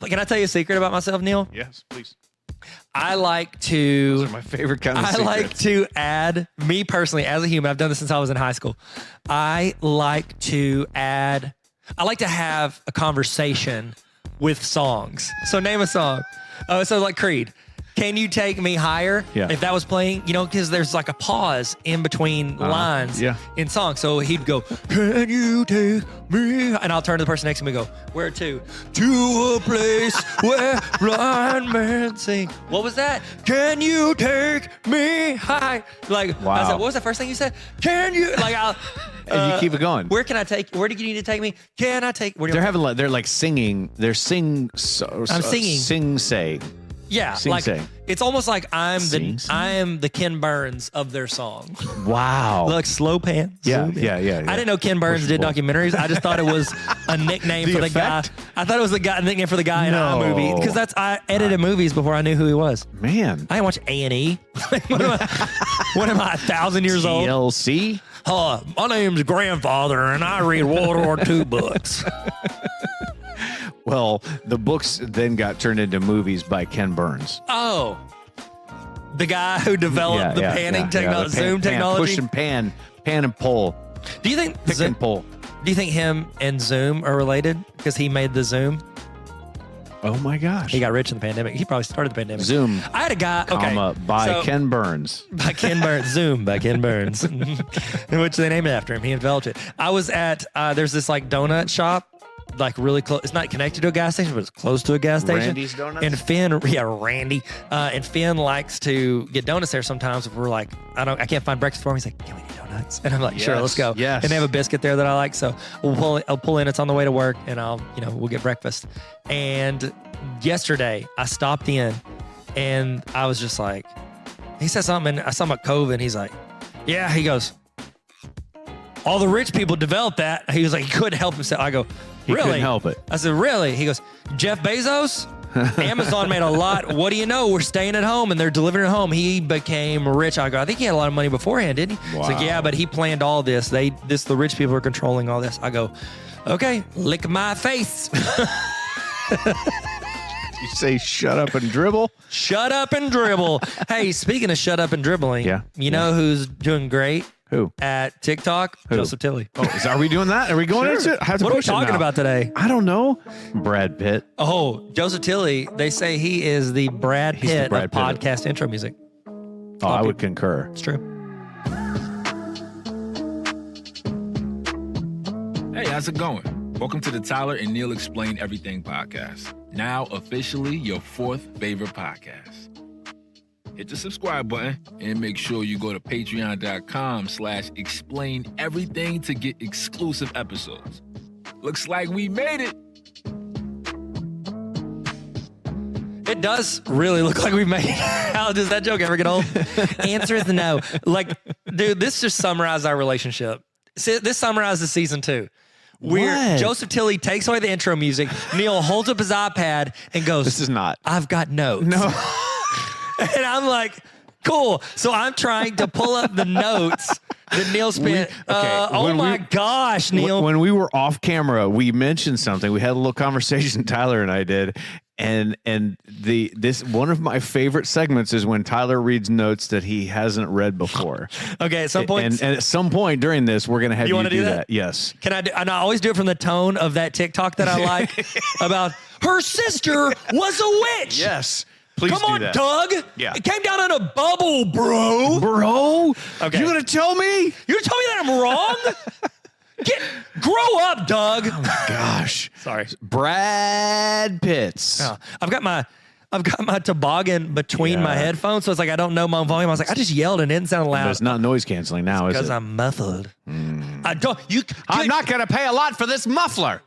Can I tell you a secret about myself, Neil? Yes, please. I like to. Those are my favorite kind of I secrets. like to add, me personally, as a human, I've done this since I was in high school. I like to have a conversation with songs. So name a song. So like Creed. Can you take me higher? Yeah. If that was playing, because there's like a pause in between lines in songs. So he'd go, can you take me? And I'll turn to the person next to me and go, where to? To a place where blind men sing. What was that? Can you take me high? Like, wow. I said, what was the first thing you said? Can you? Like, and you keep it going. Where do you need to take me? Can I take? They're like singing. They're singing. I'm singing. Say. Yeah, it's almost like I am the Ken Burns of their song. Wow. Like slow pan. Yeah. I didn't know Ken Burns did documentaries. I just thought it was a nickname for the guy. I thought it was a nickname for the guy in a movie because I edited movies before I knew who he was. Man, I didn't watch A&E. What am I 1,000 years old? TLC. My name's Grandfather, and I read World War II books. Well, the books then got turned into movies by Ken Burns. Oh, the guy who developed the panning technology, Zoom technology, push and pan and pull. Do you think pick and pull? Do you think him and Zoom are related because he made the Zoom? Oh my gosh, he got rich in the pandemic. He probably started the pandemic. Zoom. I had a guy. By Ken Burns. By Ken Burns. Zoom by Ken Burns, which they named it after him. He developed it. I was at there's this like donut shop. Like really close. It's not connected to a gas station, but it's close to a gas station. Randy's Donuts? And Finn, Randy. And Finn likes to get donuts there sometimes. If we're like, I can't find breakfast for him. He's like, can we get donuts? And I'm like, sure, let's go. Yes. And they have a biscuit there that I like. So I'll pull in. It's on the way to work and we'll get breakfast. And yesterday I stopped in and I was just like, he said something and I saw about COVID and he's like, yeah, he goes, all the rich people developed that. He was like, he couldn't help himself. I go, He really? couldn't help it. I said, really? He goes, Jeff Bezos? Amazon made a lot. What do you know? We're staying at home and they're delivering at home. He became rich. I go, I think he had a lot of money beforehand, didn't he? Wow. He's like, yeah, but he planned all this. The rich people are controlling all this. I go, okay, lick my face. You say shut up and dribble? Shut up and dribble. Hey, speaking of shut up and dribbling, you know who's doing great? Who? At TikTok? Who? Joseph Tilley. Oh, are we doing that? Are we going into it? What are we talking about today? I don't know. Brad Pitt. Oh, Joseph Tilley. They say he is the Brad Pitt of podcast intro music. Oh, I would concur. It's true. Hey, how's it going? Welcome to the Tyler and Neil Explain Everything podcast. Now officially your fourth favorite podcast. Hit the subscribe button and make sure you go to patreon.com/explain everything to get exclusive episodes. Looks like we made it. It does really look like we made it. How does that joke ever get old? Answer is no. Like, dude, this just summarized our relationship. This summarizes season 2. Where Joseph Tilley takes away the intro music. Neil holds up his iPad and goes, This is not. I've got notes. No. And I'm like, cool. So I'm trying to pull up the notes that Neil spent. Oh my gosh, Neil. When we were off camera, we mentioned something. We had a little conversation, Tyler and I did. And this one of my favorite segments is when Tyler reads notes that he hasn't read before. Okay, at some point. And at some point during this, we're going to have you do that. Yes. Can I do? And I always do it from the tone of that TikTok that I like about her sister was a witch. Yes. Please Come on, do that. Doug. Yeah. It came down in a bubble, bro. Okay. You're going to tell me? You're going to tell me that I'm wrong? Grow up, Doug. Oh my gosh. Sorry. Brad Pitts. Oh, I've got my toboggan between my headphones, so it's like I don't know my volume. I was like, I just yelled and it didn't sound loud. But it's not noise canceling now, is it? Because I'm muffled. I'm not going to pay a lot for this muffler.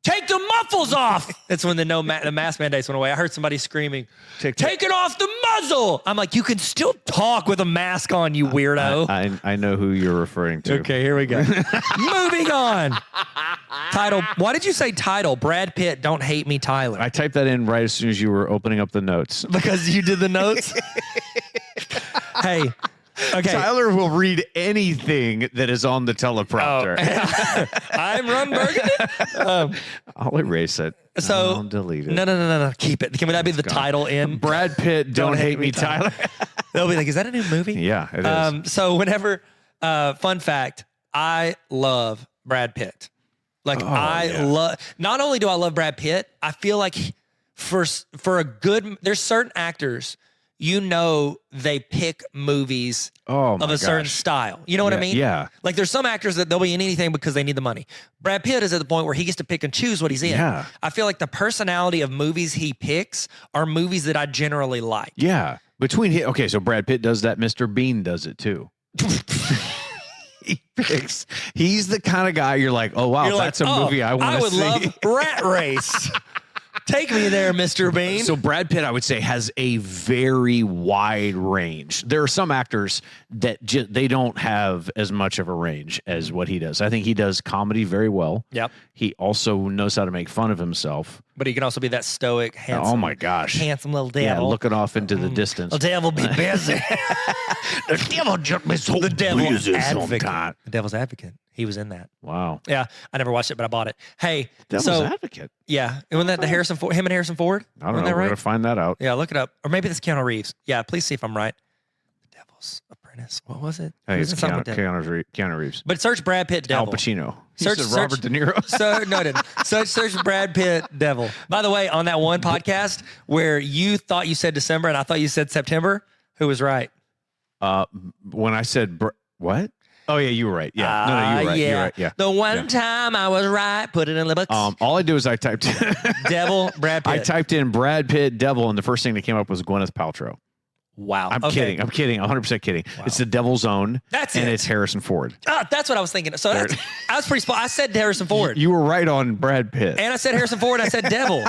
Take the muffles off. That's when the mask mandates went away. I heard somebody screaming, take it off the muzzle. I'm like, you can still talk with a mask on, you weirdo. I know who you're referring to. Okay, here we go. Moving on. Title. Why did you say title? Brad Pitt, Don't Hate Me, Tyler. I typed that in right as soon as you were opening up the notes. Because you did the notes? Hey. Okay. Tyler will read anything that is on the teleprompter. I'm Ron Burgundy. I'll erase it. So Don't delete it. No. Keep it. Can that be the title in Brad Pitt, don't hate me, Tyler. They'll be like, is that a new movie? Yeah, it is. So whenever, fun fact, I love Brad Pitt. Like love, not only do I love Brad Pitt, I feel like for a good, there's certain actors, they pick movies of a certain style. You know what I mean? Yeah. Like there's some actors that they'll be in anything because they need the money. Brad Pitt is at the point where he gets to pick and choose what he's in. Yeah. I feel like the personality of movies he picks are movies that I generally like. Yeah. So Brad Pitt does that. Mr. Bean does it too. He's the kind of guy you're like, oh wow, that's a movie I want to see. I would love Rat Race. Take me there, Mr. Bean. So Brad Pitt, I would say, has a very wide range. There are some actors that they don't have as much of a range as what he does. I think he does comedy very well. Yep. He also knows how to make fun of himself. But he can also be that stoic, handsome. Oh my gosh, handsome little devil. Yeah, looking off into the distance. The devil be busy. The devil just be so the devil's busy advocate. sometime. The devil's advocate. He was in that. Wow. Yeah, I never watched it, but I bought it. Hey, Devil's Advocate. Yeah, wasn't that the Harrison Ford? Him and Harrison Ford. I don't know. We're gonna find that out. Yeah, look it up, or maybe that's Keanu Reeves. Yeah, please see if I'm right. The Devil's Apprentice. What was it? Hey, it's Keanu Reeves. But search Brad Pitt Devil. Al Pacino. Search Robert De Niro. No, I didn't. Search Brad Pitt Devil. By the way, on that one podcast where you thought you said December and I thought you said September, who was right? When I said what? Oh yeah, you were right. Yeah, no, you were right. Yeah. You're right. Yeah. The one time I was right, put it in the books. All I do is I typed Devil Brad Pitt. I typed in Brad Pitt Devil, and the first thing that came up was Gwyneth Paltrow. Wow. I'm kidding. 100% kidding. Wow. It's the Devil's Own. That's and it. it's Harrison Ford. That's what I was thinking. So I was pretty spot. I said Harrison Ford. You were right on Brad Pitt. And I said Harrison Ford. And I said Devil.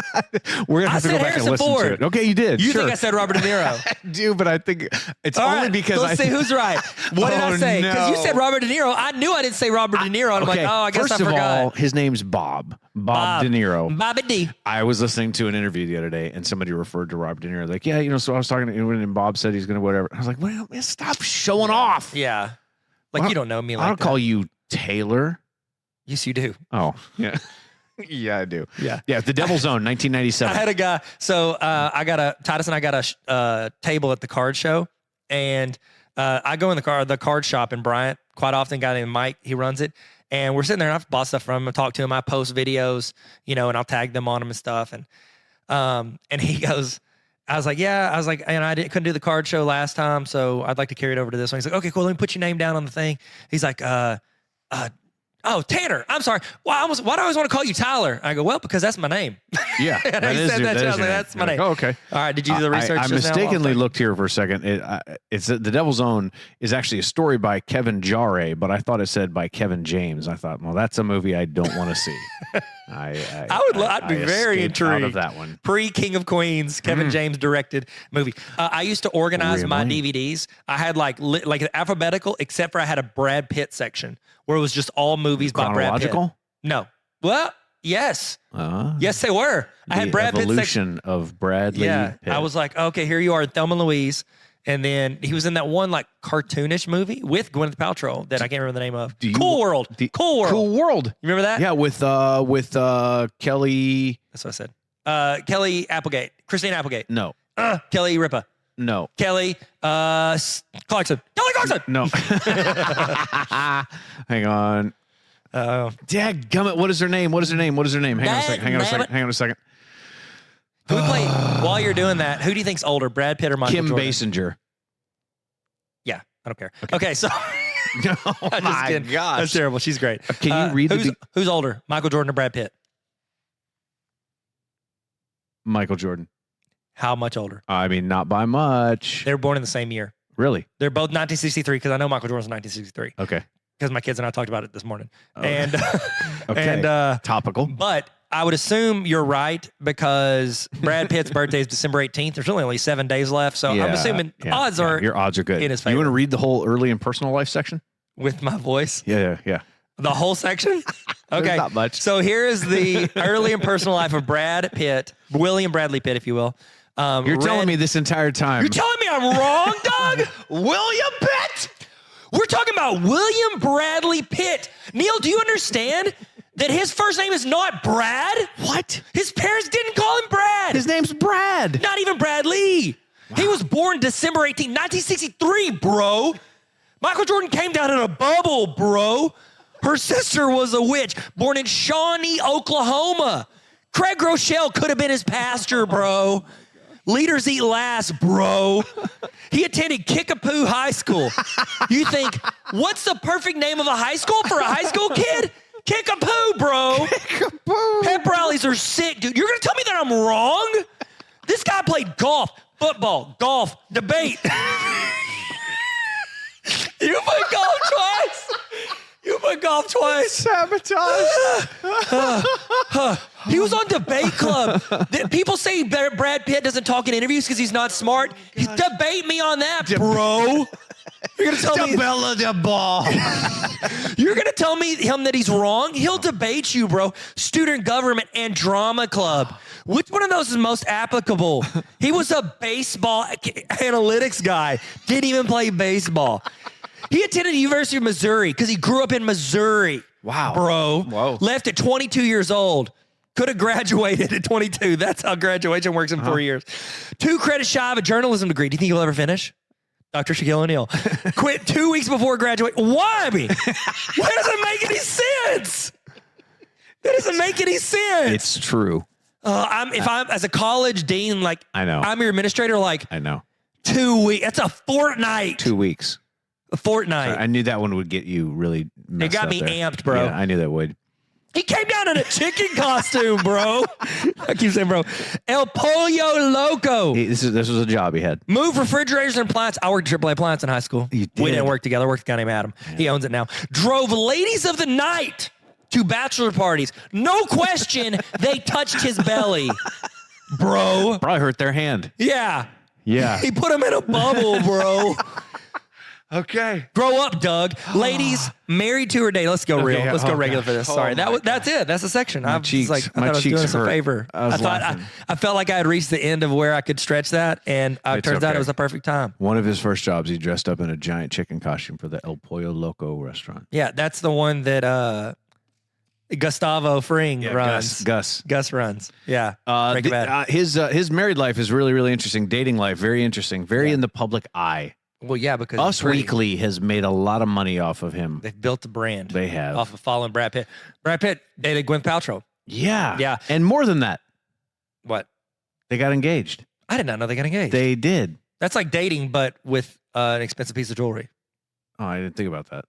We're gonna have to go back and listen to it. Okay, you did. You sure. think I said Robert De Niro? I do, but I think it's all only right, because let's see who's right. What did I say? Because you said Robert De Niro. I knew I didn't say Robert De Niro. And I'm like, oh, I guess I forgot. First of all, his name's Bob. Bob De Niro. Bobby D. I was listening to an interview the other day, and somebody referred to Robert De Niro. Like, yeah, so I was talking to him, and Bob said he's going to whatever. I was like, well, man, stop showing off. Yeah. Like, you don't know me like that. I don't call you Taylor. Yes, you do. Oh, yeah. Yeah, I do. Yeah. Yeah, The Devil's Own, 1997. I had a guy. So Titus and I got a table at the card show, and I go in the card shop in Bryant quite often. A guy named Mike, he runs it. And we're sitting there, and I've bought stuff from him, I talk to him, I post videos, and I'll tag them on them and stuff. And he goes, I was like, and I couldn't do the card show last time, so I'd like to carry it over to this one. He's like, okay, cool, let me put your name down on the thing. He's like, oh, Tanner, I'm sorry. Why do I always want to call you Tyler? I go, well, because that's my name. Yeah. And he said that to me. I was like, that's my name. Oh, okay. All right, did you do the research? I mistakenly looked here for a second. It's The Devil's Own is actually a story by Kevin Jarre, but I thought it said by Kevin James. I thought, well, that's a movie I don't want to see. I'd be very intrigued. Out of that one. Pre-King of Queens, Kevin James directed movie. I used to organize my DVDs. I had like alphabetical, except for I had a Brad Pitt section where it was just all movies by Brad Pitt. Chronological? No. Well, yes. Yes, they were. I had Brad Pitt evolution of Bradley Pitt. I was like, okay, here you are, Thelma and Louise. And then he was in that one like cartoonish movie with Gwyneth Paltrow that I can't remember the name of. Cool World. Cool World. You remember that? Yeah, with Kelly. That's what I said. Kelly Applegate. Christine Applegate. No. Kelly Ripa. No. Kelly Clarkson. Kelly Clarkson. No. Hang on. Dadgummit, what is her name? Hang on a second. Who play while you're doing that? Who do you think's older, Brad Pitt or Michael Jordan? Kim Basinger. Yeah, I don't care. Okay, so oh my gosh, that's terrible. She's great. Can you read who's older, Michael Jordan or Brad Pitt? Michael Jordan. How much older? I mean, not by much. They were born in the same year. Really? They're both 1963 because I know Michael Jordan's 1963. Okay. Because my kids and I talked about it this morning. Okay. And okay. And topical. But I would assume you're right because Brad Pitt's birthday is December 18th. There's really only 7 days left, so I'm assuming odds are your odds are good. In his favor. You want to read the whole early and personal life section with my voice? Yeah. The whole section? Okay. Not much. So here is the early and personal life of Brad Pitt, William Bradley Pitt, if you will. You're telling me this entire time. You're telling me I'm wrong, Doug? William Pitt? We're talking about William Bradley Pitt. Neil, do you understand that his first name is not Brad? What? His parents didn't call him Brad. His name's Brad. Not even Bradley. Wow. He was born December 18, 1963, bro. Michael Jordan came down in a bubble, bro. Her sister was a witch, born in Shawnee, Oklahoma. Craig Rochelle could have been his pastor, bro. Leaders eat last, bro. He attended Kickapoo High School. You think, what's the perfect name of a high school for a high school kid? Kickapoo, bro. Kickapoo. Pep rallies are sick, dude. You're going to tell me that I'm wrong? This guy played golf, football, golf, debate. You played golf twice. You played golf twice. Sabotage. He was on Debate Club. People say Brad Pitt doesn't talk in interviews because he's not smart. Debate me on that, bro. You're gonna tell me Bella de ball. You're gonna tell me him that he's wrong? He'll debate you, bro. Student government and drama club. Which one of those is most applicable? He was a baseball analytics guy. Didn't even play baseball. He attended the University of Missouri because he grew up in Missouri. Wow. Bro. Whoa. Left at 22 years old. Could have graduated at 22. That's how graduation works in 4 years. 2 credits shy of a journalism degree. Do you think he'll ever finish? Dr. Shaquille O'Neal. Quit 2 weeks before graduation. Why me? That doesn't make any sense. That doesn't make any sense. It's true. If I'm as a college dean, like I know. I'm your administrator, like I know. 2 weeks. That's a fortnight. 2 weeks. A fortnight. Sorry, I knew that one would get you really messed It got up me there. amped, bro. Yeah, I knew that would. He came down in a chicken costume, bro. I keep saying, bro. El Pollo Loco. This was a job he had. Move refrigerators and appliances. I worked at AAA Appliance in high school. You We did? didn't work together. I worked with a guy named Adam. Yeah. He owns it now. Drove ladies of the night to bachelor parties. No question they touched his belly, bro. Probably hurt their hand. Yeah. Yeah. He put him in a bubble, bro. Okay. Grow up, Doug. Ladies married to her day. Let's go real. Let's go regular for this. Oh Sorry, my that's it. That's the section. I was cheeks- like, I my thought I was cheeks doing us a hurt. favor. I was thought laughing. I felt like I had reached the end of where I could stretch that, and it turns out okay. it was the perfect time. One of his first jobs, he dressed up in a giant chicken costume for the El Pollo Loco restaurant. Yeah, that's the one that Gustavo Fring runs. Gus. Runs. Yeah. Breaking Bad. His married life is really, really interesting. Dating life, very interesting. Very in the public eye. Well, yeah, because Us Weekly has made a lot of money off of him. they've built a brand. They have. Off of following Brad Pitt. Brad Pitt dated Gwyneth Paltrow. Yeah. Yeah. And more than that, What? they got engaged. I did not know they got engaged. They did. That's like dating, but with an expensive piece of jewelry. Oh, I didn't think about that.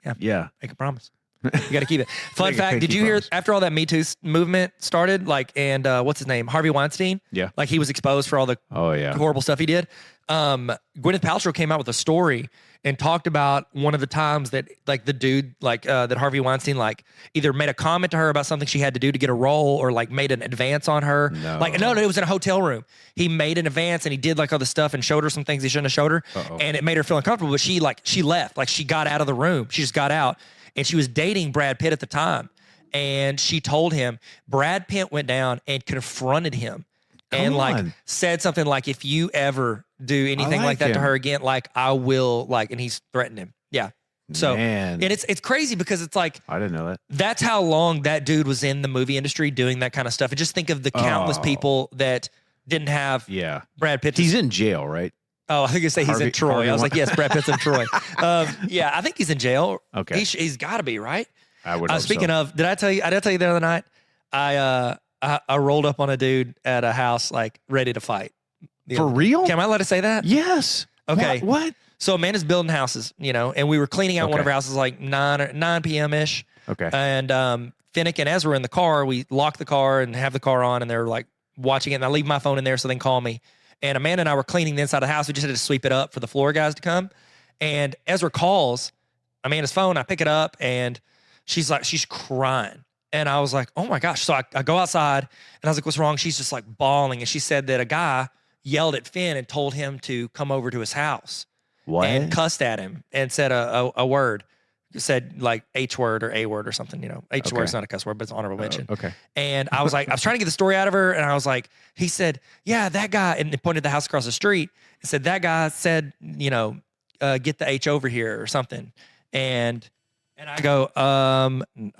Yeah. Yeah. Make a promise. You got to keep it. Fun Make a fact: pinky did you hear promise. after all that Me Too movement started, like, and what's his name, Harvey Weinstein? Yeah. Like he was exposed for all the Oh, yeah. horrible stuff he did. Gwyneth Paltrow came out with a story and talked about one of the times that like the dude that Harvey Weinstein like either made a comment to her about something she had to do to get a role or like made an advance on her. No. Like no, it was in a hotel room. He made an advance and he did like all this stuff and showed her some things he shouldn't have showed her. And it made her feel uncomfortable. But she left. Like she got out of the room. She just got out. And she was dating Brad Pitt at the time. And she told him, Brad Pitt went down and confronted him and like on. said something like, if you ever do anything like that to him. her again, like I will and he's threatened him. Yeah. So, Man. and it's crazy because it's like, I didn't know that. that's how long that dude was in the movie industry doing that kind of stuff. And just think of the countless people that didn't have Yeah. Brad Pitt. He's in jail, right? Oh, I think you say he's in Harvey- Troy. Harvey I was like, yes, Brad Pitt's in Troy. Yeah, I think he's in jail. Okay. He's got to be, right? I would hope Speaking so. of, did I tell you the other night? I rolled up on a dude at a house like ready to fight. For real? Am I allowed to say that? Yes. Okay. What? So Amanda's building houses, and we were cleaning out one of Okay. our houses like 9 p.m. ish. Okay. And Finnick and Ezra in the car. We lock the car and have the car on, and they're like watching it. And I leave my phone in there so they can call me. And Amanda and I were cleaning the inside of the house. We just had to sweep it up for the floor guys to come. And Ezra calls Amanda's phone. I pick it up, and she's crying. And I was like, oh my gosh. So I go outside, and I was like, what's wrong? She's just like bawling. And she said that a guy yelled at Finn and told him to come over to his house. What? And cussed at him and said a word. Said like H word or A word or something, H word's not a cuss word, but it's an honorable mention. Okay. And I was like, I was trying to get the story out of her, and I was like, he said, yeah, that guy, and he pointed the house across the street and said, that guy said, get the H over here or something. And I go,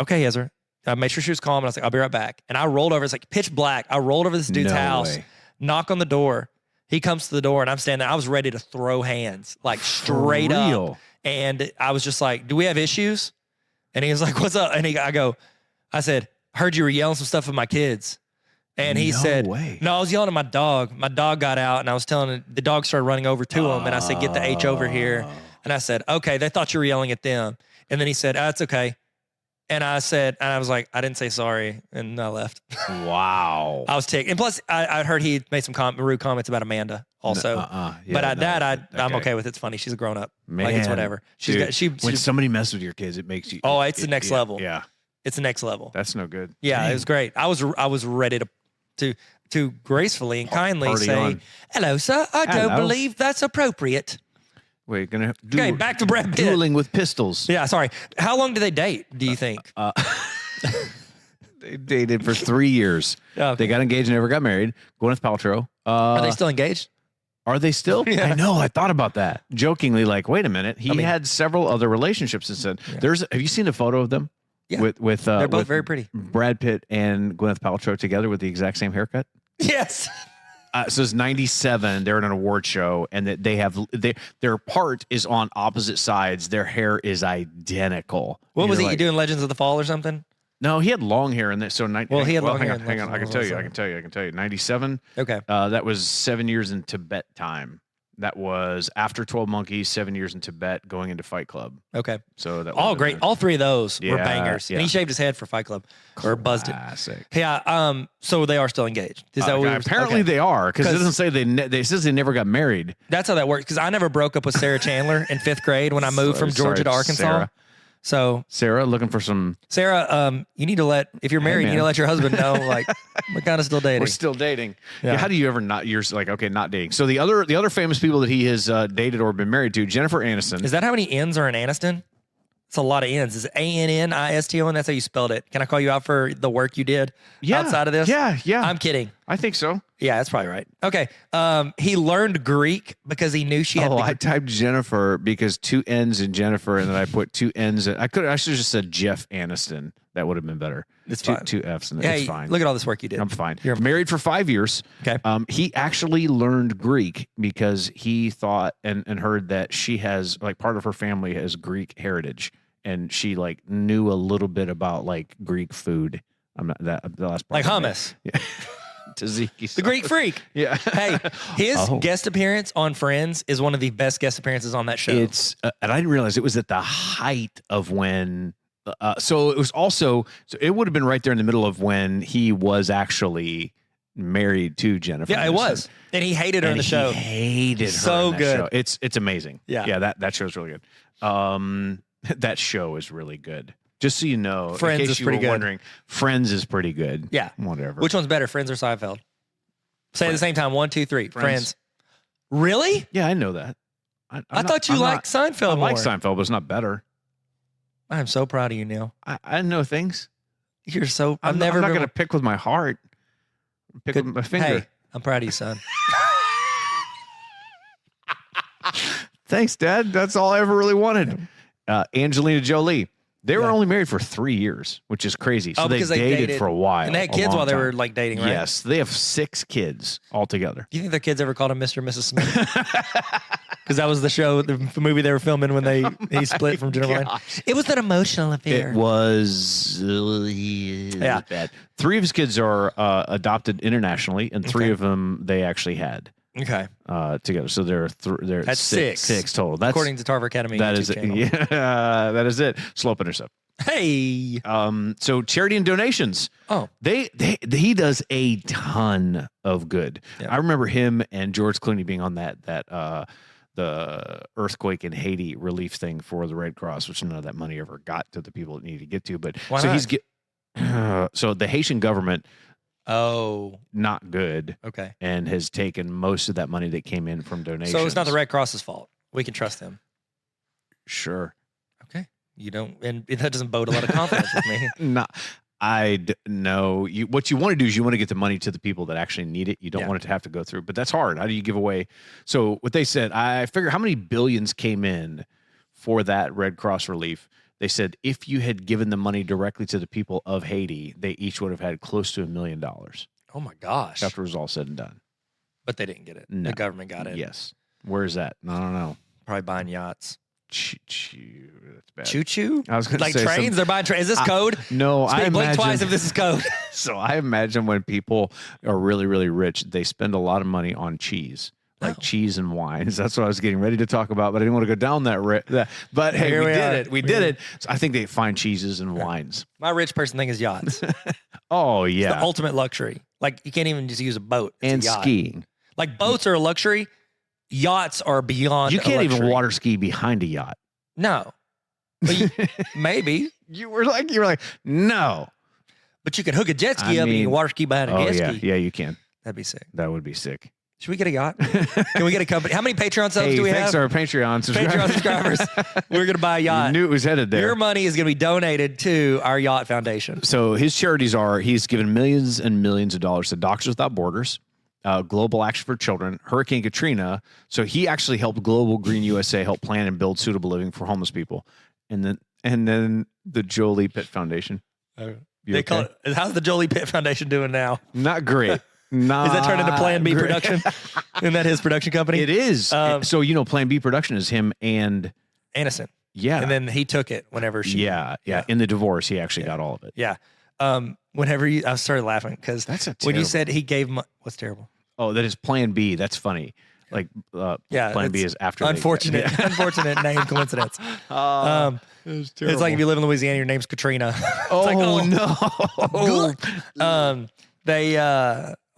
okay, Ezra, I made sure she was calm, and I was like, I'll be right back. And I rolled over. It's like pitch black. I rolled over to this dude's No house, way. knock on the door. He comes to the door, and I'm standing there. I was ready to throw hands, like straight real? up. And I was just like, do we have issues? And he was like, what's up? And I said, heard you were yelling some stuff at my kids. And he No said, way. no, I was yelling at my dog. My dog got out, and I was telling him, the dog started running over to him. And I said, get the H over here. And I said, okay, they thought you were yelling at them. And then he said, that's okay. And I was like, I didn't say sorry. And I left. Wow. I was ticked. And plus, I heard he made some rude comments about Amanda also. Yeah, But I'm okay. okay with it. It's funny. She's a grown up. Man, Like, it's whatever. when somebody messes with your kids, it makes you. Oh, it's the next level. Yeah, It's the next level. that's no good. Yeah, Dang. it was great. I was ready to gracefully and kindly Party say, on. hello, sir. I don't Hello. believe that's appropriate. Wait, gonna Okay, back to Brad Pitt. dueling with pistols. Yeah, sorry. How long do they date, do you think? They dated for 3 years. Okay. They got engaged, and never got married. Gwyneth Paltrow. Are they still engaged? Are they still? Yeah. I know. I thought about that jokingly. Like, wait a minute. He had several other relationships since then. Have you seen a photo of them? Yeah. With They're both with very pretty. Brad Pitt and Gwyneth Paltrow together with the exact same haircut. Yes. So it's 97. They're at an award show, and that their part is on opposite sides. Their hair is identical. What was You're it? You like- doing Legends of the Fall or something? No, he had long hair in that. So He had long hang hair. on, in hang on. Legends I can of tell the you. Fall, I can tell you. 97. Okay. That was 7 years in Tibet time. That was after 12 Monkeys, 7 years in Tibet, going into Fight Club. Okay. So that All would've great. been All three of those were Yeah, bangers. yeah. And he shaved his head for Fight Club or buzzed it. classic. Yeah. So they are still engaged. Is that what we were, Apparently okay. they are, because it 'Cause- doesn't say it says they never got married. That's how that works. Because I never broke up with Sarah Chandler in 5th grade when I moved from Georgia to Sorry, Arkansas. Sarah. So Sarah looking for some. Sarah, you need to if you're married, you man. need to let your husband know, like, we're kind of still dating. We're still dating. Yeah. Yeah. How do you ever not? You're like, okay, not dating. So the other famous people that he has dated or been married to, Jennifer Aniston. Is that how many N's are in Aniston? It's a lot of N's. Is it Anniston? That's how you spelled it. Can I call you out for the work you did outside of this? Yeah. I'm kidding. I think so. Yeah, that's probably right. Okay. He learned Greek because he knew she had I typed Jennifer because 2 N's in Jennifer, and then I put 2 N's. I should have just said Jeff Aniston. That would have been better. It's two, fine. 2 F's, and Hey, it's fine. look at all this work you did. I'm fine. You're Married for 5 years. Okay. He actually learned Greek because he thought and heard that she has, like, part of her family has Greek heritage, and she, like, knew a little bit about, like, Greek food. I'm not that the last part. like hummus. Yeah. Tzatziki. The Greek freak. Yeah. Hey, his Oh. guest appearance on Friends is one of the best guest appearances on that show. It's and I didn't realize it was at the height of when. So it was also. So it would have been right there in the middle of when he was actually married to Jennifer. yeah, it Aniston. was. And he hated her in And the show. He hated her. So in that good. show. It's amazing. Yeah. That show's really good. That show is really good. Just so you know, Friends in case is you pretty were good. wondering, Friends is pretty good. Yeah. Whatever. Which one's better, Friends or Seinfeld? Say it at the same time. 1, 2, 3. Friends. Really? Yeah, I know that. I thought you liked Seinfeld I more. like Seinfeld, but it's not better. I'm so proud of you, Neil. I know things. You're so. I'm never not been going to pick with my heart. Pick Good- with my finger. Hey, I'm proud of you, son. Thanks, Dad. That's all I ever really wanted. Angelina Jolie. They were Yeah. only married for 3 years, which is crazy. So because they dated for a while. And they had a kids long while they time. were like dating, right? Yes, they have 6 kids altogether. Do you think their kids ever called him Mr. and Mrs. Smith? Because that was the show, the movie they were filming when he split from Jennifer. Lane. It was an emotional affair. It was bad. 3 of his kids are adopted internationally, and 3 Okay. of them they actually had Okay. together. So there are That's six. 6. 6 total. That's According to Tarver Academy that YouTube is it. channel. Yeah, that is it. Slope intercept. Hey. So charity and donations. Oh. He does a ton of good. Yeah. I remember him and George Clooney being on that the earthquake in Haiti relief thing for the Red Cross, which none of that money ever got to the people it needed to get to. But Why so not? so the Haitian government Oh. not good Okay. and has taken most of that money that came in from donations. So it's not the Red Cross's fault. We can trust them. Sure. Okay. You don't, and that doesn't bode a lot of confidence with me. Not. No. What you want to do is you want to get the money to the people that actually need it. You don't Yeah. want it to have to go through. But that's hard. How do you give away? So what they said, I figure how many billions came in for that Red Cross relief. They said if you had given the money directly to the people of Haiti, they each would have had close to $1 million Oh my gosh. after it was all said and done. But they didn't get it. No. The government got it. Yes. Where is that? I don't know. Probably buying yachts. Choo-choo. That's bad. Choo-choo? I was going to Like say trains? They're buying trains. Is this code? No, I Blink imagine. twice if this is code. So I imagine when people are really, really rich, they spend a lot of money on cheese, like Oh. cheese and wines. That's what I was getting ready to talk about, but I didn't want to go down that. But hey, Here we we did are. it. We did it. So I think they find cheeses and wines. My rich person thing is yachts. Oh The yeah, ultimate luxury. Like you can't even just use a boat. It's and a yacht. skiing. Like boats are a luxury. Yachts are beyond. You a can't even luxury. water ski behind a yacht. No. But maybe. You were like, no. But you can hook a jet ski I up and you mean- can water ski behind a Oh jet yeah, ski. yeah, you can. That'd be sick. That would be sick. Should we get a yacht? Can we get a company? How many Patreon subs Hey, do we thanks have? to our Patreon subscribers. Patreon subscribers. We're going to buy a You yacht. knew it was headed there. Your money is going to be donated to our yacht foundation. So his charities are he's given millions and millions of dollars to Doctors Without Borders, Global Action for Children, Hurricane Katrina. So he actually helped Global Green USA help plan and build suitable living for homeless people, and then the Jolie Pitt Foundation. You They call it, how's the Jolie Pitt Foundation doing now? Not great. Not Is that turned into Plan B great. production? Isn't that his production company? It is. So Plan B Production is him and Innocent. yeah, And then he took it whenever she. yeah. In the divorce, he actually got all of it. Yeah. Whenever I started laughing because That's a when you terrible- said he gave what's terrible? Oh, that is Plan B. That's funny. Like Yeah, Plan B it's is after they- Unfortunate, Yeah. unfortunate name coincidence. It's It's like if you live in Louisiana, your name's Katrina. It's oh, like, no. They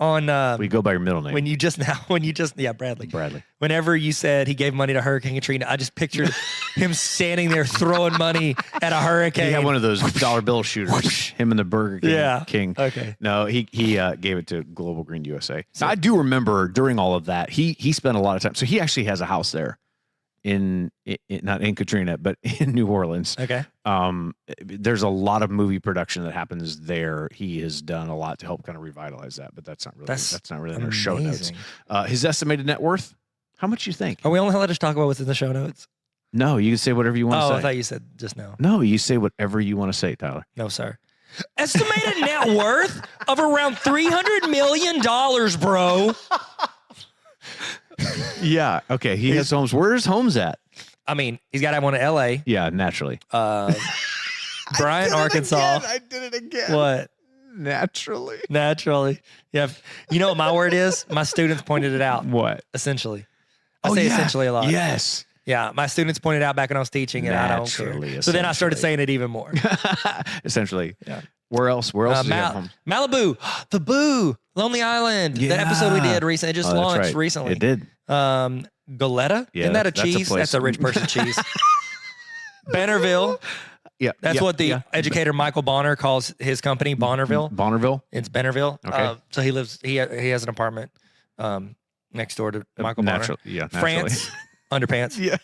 on We go by your middle name. when you just Bradley. Bradley. Whenever you said he gave money to Hurricane Katrina, I just pictured him standing there throwing money at a hurricane. He had one of those dollar bill shooters. Him and the Burger King. Yeah. King. Okay. No, he gave it to Global Green USA. So I do remember during all of that, he spent a lot of time. So he actually has a house there in not in Katrina, but in New Orleans. Okay. There's a lot of movie production that happens there. He has done a lot to help kind of revitalize that, but that's not really in our show notes. Amazing. His estimated net worth, how much you think? Are we only allowed to talk about what's in the show notes? No, you can say whatever you want to Oh, say. I thought you said just now. No, you say whatever you want to say, Tyler. No, sir. Estimated net worth of around $300 million, bro. Yeah. Okay. He has homes. Where's Holmes at? I mean, he's got to have one in L.A. Yeah, naturally. Bryant, Arkansas. I did it again. What? Naturally. Naturally. Yeah. You know what my word is? My students pointed it out. What? Essentially. I say essentially a lot. Yes. Yeah. My students pointed out back when I was teaching, and I don't Naturally, care. So then I started essentially. saying it even more. Essentially. Yeah. Where else? Where else is he at home? Malibu, the Boo, Lonely Island. That episode we did recently. It just Oh, that's launched right. recently. It did. Goleta? Yeah, Isn't that a that's a cheese? place. That's a rich person cheese. Bennerville. Yeah. That's yeah, what the yeah. educator Michael Bonner calls his company, Bonnerville. Bonnerville. It's Bennerville. Okay. So he lives. He has an apartment next door to Michael Bonner. Yeah. Naturally. France, underpants. Yeah.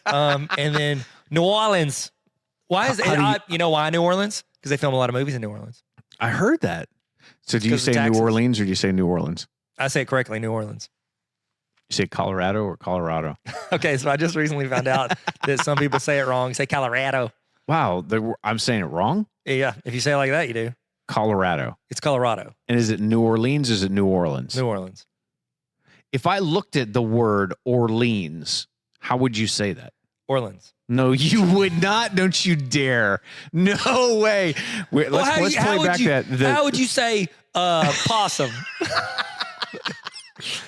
And then New Orleans. Why is it? How do You know why New Orleans? Because they film a lot of movies in New Orleans. I heard that. So do you 'cause say of New taxes. Orleans or do you say New Orleans? I say it correctly, New Orleans. You say Colorado or Colorado? Okay, so I just recently found out that some people say it wrong. Say Colorado. Wow. I'm saying it wrong? Yeah, if you say it like that, you do. Colorado. It's Colorado, And is it New Orleans? Is it New Orleans? New Orleans. If I looked at the word Orleans, how would you say that? Orleans. No, you would not. Don't you dare. No way. Wait, Well, let's play back how would you say possum?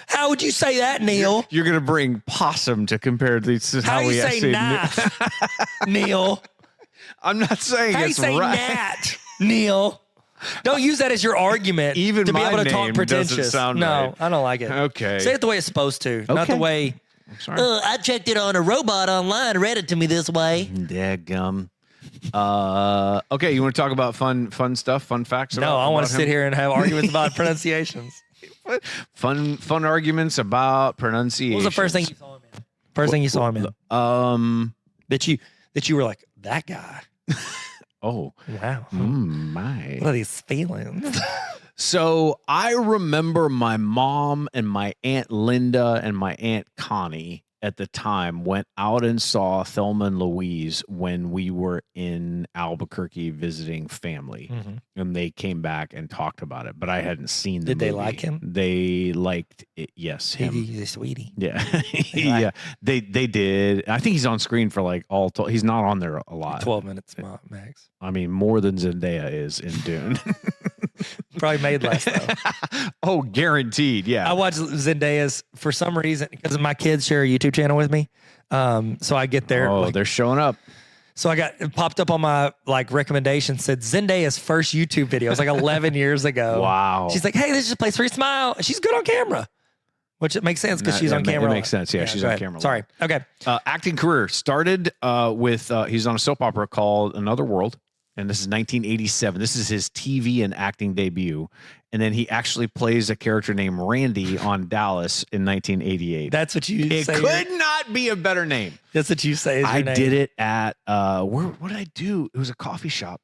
How would you say that, Neil? You're going to bring possum to compare this to How how you we say say knife, Neil? I'm not saying How you it's say right. gnat, Neil? Don't use that as your argument Even to be my able to name talk doesn't pretentious. sound no, right. I don't like it. Okay. Say it the way it's supposed to, not the Okay. way. I'm sorry. I checked it on a robot online, read it to me this way. Dadgum. Okay, you want to talk about fun stuff, fun facts? No, I want to sit him? here and have arguments about pronunciations. Fun arguments about pronunciation. What was the first thing you saw him in? First thing you saw him in? That you were like, that guy. Oh. Wow. My. What are these feelings? So I remember my mom and my Aunt Linda and my Aunt Connie at the time went out and saw Thelma and Louise when we were in Albuquerque visiting family, and they came back and talked about it. But I hadn't seen the Did they movie. like him? They liked it. Yes, him. He's a sweetie. Yeah, yeah. They did. I think he's on screen for like he's not on there a lot. 12 minutes max. I mean, more than Zendaya is in Dune. Probably made less though. Oh, guaranteed. Yeah. I watch Zendaya's for some reason because my kids share a YouTube channel with me. So I get there. Oh, like, they're showing up. so it popped up on my like recommendation, said Zendaya's first YouTube video. It was like 11 years ago. Wow. She's like, hey, this is a place for you to smile. And she's good on camera. Which it makes sense because she's on camera. It makes sense. Yeah, she's go on ahead. camera. Sorry. Okay. Acting career started with he's on a soap opera called Another World, and this is 1987. This is his TV and acting debut, and then he actually plays a character named Randy on Dallas in 1988. That's what you It say. could not be a better name. That's what you say. Is your I name. did it at what did I do? It was a coffee shop.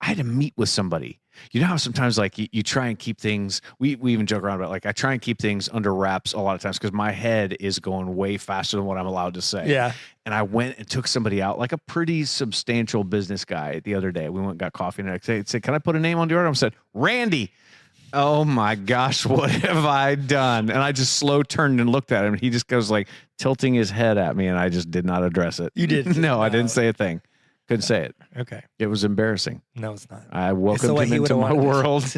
I had to meet with somebody. You know how sometimes like you try and keep things, we even joke around about like I try and keep things under wraps a lot of times because my head is going way faster than what I'm allowed to say. Yeah. And I went and took somebody out, like a pretty substantial business guy the other day. We went and got coffee and I said, can I put a name on the order? I said, Randy. Oh my gosh, what have I done? And I just slow turned and looked at him. And he just goes like tilting his head at me and I just did not address it. You did? No, I didn't say a thing. Couldn't say it. Okay. It was embarrassing. No, it's not. I welcomed way him he into would've my wanted it. world.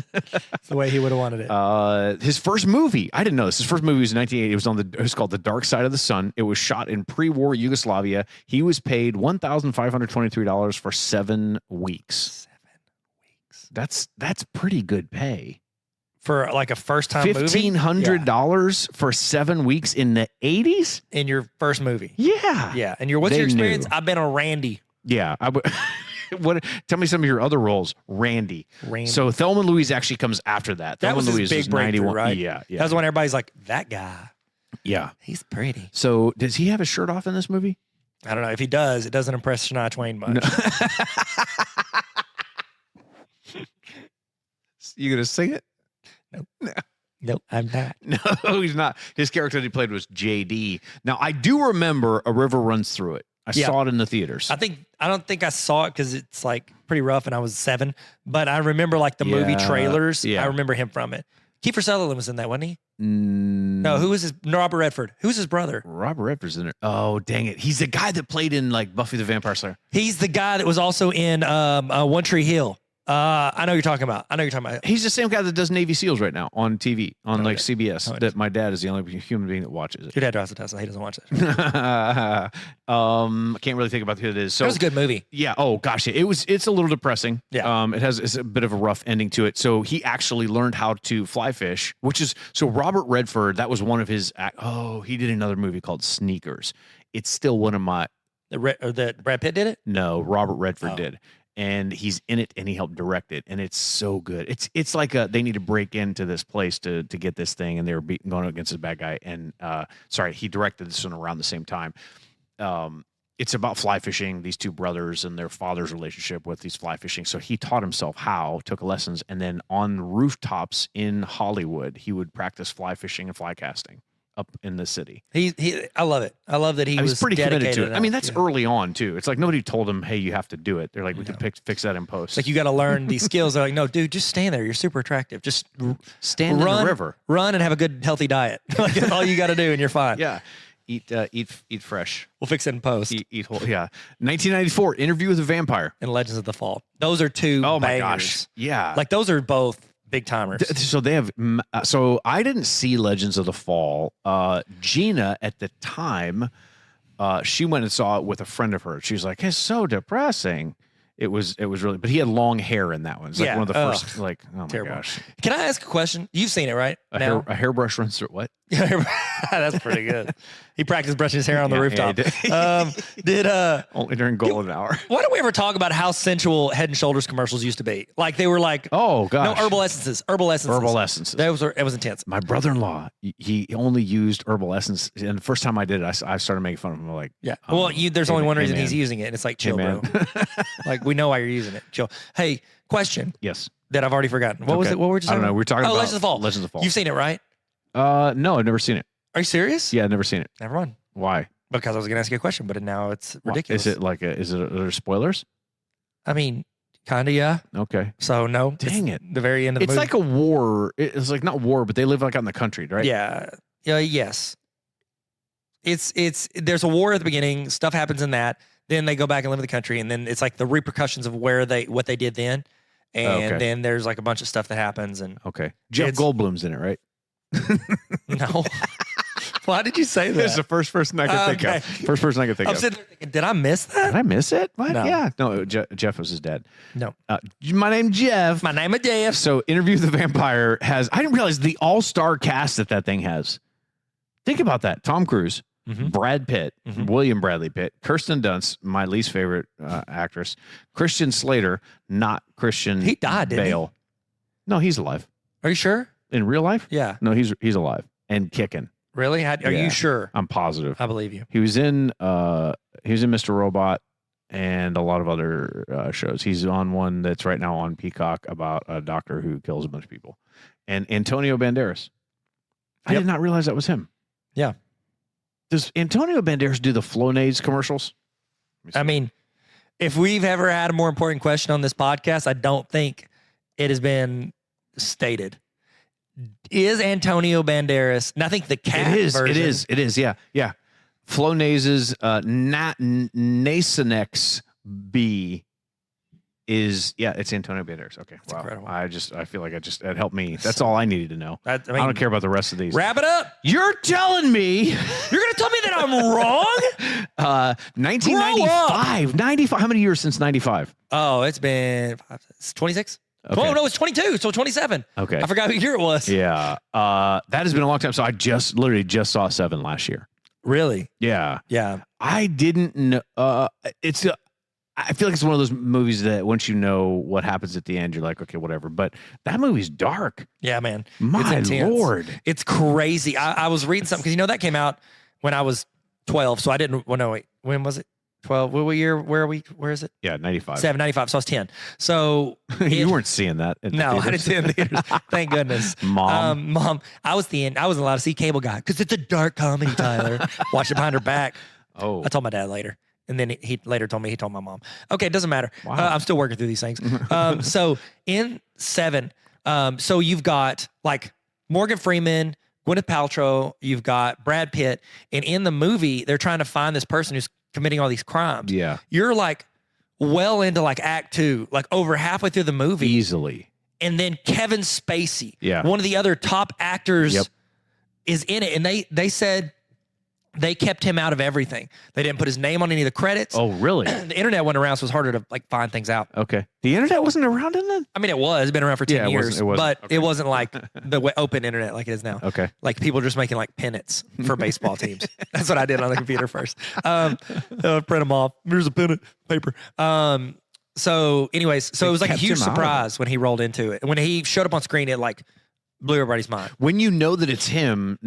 It's the way he would have wanted it. His first movie, I didn't know this. His first movie was in 1980. It was called The Dark Side of the Sun. It was shot in pre-war Yugoslavia. He was paid $1,523 for 7 weeks. 7 weeks. That's pretty good pay. For like a first time movie? $1,500 for 7 weeks in the 80s? In your first movie. Yeah. Yeah. And what's They your experience? knew. I've been a Randy. Yeah. I would. What? Tell me some of your other roles, Randy. Randy. So Thelma and Louise actually comes after that. That Thelma was and his Louise big breakthrough, 91. right? Yeah, yeah. That was when everybody's like, that guy, Yeah. he's pretty. So does he have his shirt off in this movie? I don't know. If he does, it doesn't impress Shania Twain much. You gonna sing it? Nope, I'm not. No, he's not. His character that he played was JD. Now I do remember A River Runs Through It. I saw it in the theaters. I don't think I saw it because it's like pretty rough and I was 7, but I remember like the movie trailers. yeah. I remember him from it. Kiefer Sutherland was in that, wasn't he? No, No, who was Robert Redford. Who's his brother? Robert Redford's in it. Oh, dang it. He's the guy that played in like Buffy the Vampire Slayer. He's the guy that was also in One Tree Hill. I know you're talking about. He's the same guy that does Navy SEALs right now on TV, on like CBS. Oh, it that is. my dad is the only human being that watches it. Your dad drives a Tesla. He doesn't watch it. I can't really think about who it is. So That was a good movie. yeah. Oh gosh, it's a little depressing. Yeah. It's a bit of a rough ending to it. So he actually learned how to fly fish, which is so Robert Redford. That was one of his. He did another movie called Sneakers. It's still one of my. That Brad Pitt did it? No, Robert Redford Oh. did. And he's in it and he helped direct it. And it's so good. It's like they need to break into this place to get this thing. And they were going against this bad guy. And he directed this one around the same time. It's about fly fishing, these two brothers and their father's relationship with these fly fishing. So he taught himself how, took lessons. And then on rooftops in Hollywood, he would practice fly fishing and fly casting up in the city. I love it. I love that he was pretty committed to it. dedicated I mean, enough. that's Yeah. early on too. It's like nobody told him, "Hey, you have to do it." They're like, "We can fix that in post." It's like you got to learn these skills. They're like, no, dude, just stand there. You're super attractive. Just stand run, in the river. run, and have a good, healthy diet. Like that's all you got to do, and you're fine. Yeah, eat fresh. We'll fix it in post. Eat whole. Yeah, 1994, Interview with a Vampire. And Legends of the Fall. Those are two. Oh my bangers. gosh, yeah. Like those are both big timers. So they have. So I didn't see Legends of the Fall. Gina at the time, she went and saw it with a friend of hers. She was like, "It's so depressing." It was really, but he had long hair in that one. It's like Yeah. one of the first, like, oh my Terrible. gosh, Can I ask a question? You've seen it, right? a hairbrush runs through what? That's pretty good. He practiced brushing his hair on the rooftop. Yeah, Did only during golden hour. why don't we ever talk about how sensual Head and Shoulders commercials used to be? Like they were like, Oh gosh, no, herbal essences. Herbal essences. It was intense. My brother-in-law, he only used herbal essence, and the first time I did it, I started making fun of him. I'm like, Yeah. Well, there's only one reason man. he's using it, and it's like, chill, man. bro. Like we know why you're using it. Chill. Hey, question Yes. that I've already forgotten. What was Okay. it? What were we just I don't talking know. about? We're talking about Legends of the Fall. Legends of the Fall. You've seen it, right? No, I've never seen it. Are you serious? Yeah, I've never seen it. Never mind. Why? Because I was going to ask you a question, but now it's ridiculous. Is it like are there spoilers? I mean, kind of, yeah. Okay. So no. Dang it. The very end of the It's movie. like a war. It's like not war, but they live like out in the country, right? Yeah. Yes. It's there's a war at the beginning. Stuff happens in that. Then they go back and live in the country, and then it's like the repercussions of what they did then. And then there's like a bunch of stuff that happens. And okay. Jeff Goldblum's in it, right? No. Why did you say that? It's the first person I could think of. First person I could think I'm of. sitting there thinking, did I miss that? Did I miss it? What? No. Yeah. No, Jeff was his dad. No. My name's Jeff. My name is Jeff. So Interview with the Vampire has, I didn't realize the all-star cast that thing has. Think about that. Tom Cruise, Brad Pitt, William Bradley Pitt, Kirsten Dunst, my least favorite actress, Christian Slater, not Christian He died, didn't he? Bale. No, he's alive. Are you sure? In real life? Yeah. No, he's alive and kicking. Really? Are Yeah. you sure? I'm positive. I believe you. He was in Mr. Robot and a lot of other shows. He's on one that's right now on Peacock about a doctor who kills a bunch of people. And Antonio Banderas. I did not realize that was him. Yeah. Does Antonio Banderas do the Flonase commercials? I mean, if we've ever had a more important question on this podcast, I don't think it has been stated. Is Antonio Banderas, and I think the cat version. It is. Yeah. Yeah. Flonase's Nasonex B is, it's Antonio Banderas. Okay. That's wow. incredible. I feel like it helped me. That's all I needed to know. I I don't care about the rest of these. Wrap it up. You're telling me You're going to tell me that I'm wrong? 1995. 95. How many years since 95? Oh, it's been 26? Okay. Oh, no, it's 22. So 27. Okay. I forgot what year it was. Yeah. That has been a long time. So I literally just saw 7 last year. Really? Yeah. Yeah. I didn't know. I feel like it's one of those movies that once you know what happens at the end, you're like, okay, whatever. But that movie's dark. Yeah, man. My It's intense. Lord. It's crazy. I was reading something because that came out when I was 12. So I didn't. Well, no, wait. When was it? 12. What year? Where are we? Where is it? Yeah, 95. 95. So I was 10. So You weren't seeing that. At the no, I theaters. didn't see it in theaters. Thank goodness. Mom. I wasn't allowed to see Cable Guy because it's a dark comedy, Tyler. Watch it behind her back. Oh. I told my dad later. And then he later told me, he told my mom. Okay, it doesn't matter. Wow. I'm still working through these things. So in 7, so you've got like Morgan Freeman, Gwyneth Paltrow, you've got Brad Pitt. And in the movie, they're trying to find this person who's committing all these crimes. Yeah. You're like well into like act 2, like over halfway through the movie. Easily. And then Kevin Spacey, Yeah. one of the other top actors, Yep. is in it. And they said they kept him out of everything. They didn't put his name on any of the credits. Oh, really? The internet went around, so it was harder to like find things out. Okay. The internet wasn't around in then? I mean, it was. It's been around for 10 Yeah, it years, wasn't- it wasn't. but Okay. it wasn't like the open internet like it is now. Okay. Like people are just making like pennants for baseball teams. That's what I did on the computer first. Print them off. Here's a pennant, paper. So anyways, so it was like a kept huge him out of it. surprise when he rolled into it. When he showed up on screen, it like blew everybody's mind. When you know that it's him,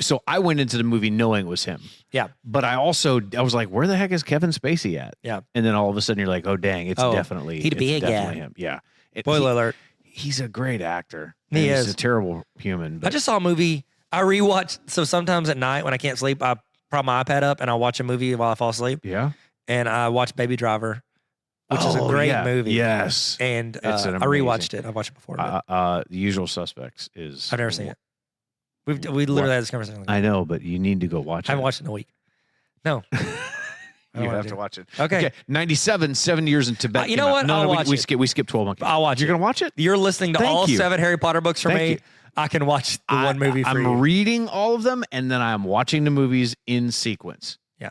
so I went into the movie knowing it was him. Yeah. But I was like, where the heck is Kevin Spacey at? Yeah. And then all of a sudden you're like, oh, dang, it's definitely he'd be it's a definitely guy. him. Yeah. Spoiler alert. He's a great actor. He And is. He's a terrible human. I But just saw a movie. I rewatched. So sometimes at night when I can't sleep, I prop my iPad up and I'll watch a movie while I fall asleep. yeah. And I watched Baby Driver, which is a great yeah. movie. Yes. And It's an I rewatched it. I watched it before. But The Usual Suspects is. I've never seen it. We literally had this conversation. I know, but you need to go watch it. I haven't watched it in a week. No. I don't You wanna have do to it. watch it. Okay. 97, 7 years in Tibet. You know came out. what? No, I'll we, watch we it. skip. We skipped 12 Monkeys. I'll watch You're it. gonna watch it? You're listening to Thank all you. 7 Harry Potter books from Thank me. you. I can watch the one movie for I'm you. reading all of them, and then I'm watching the movies in sequence. Yeah.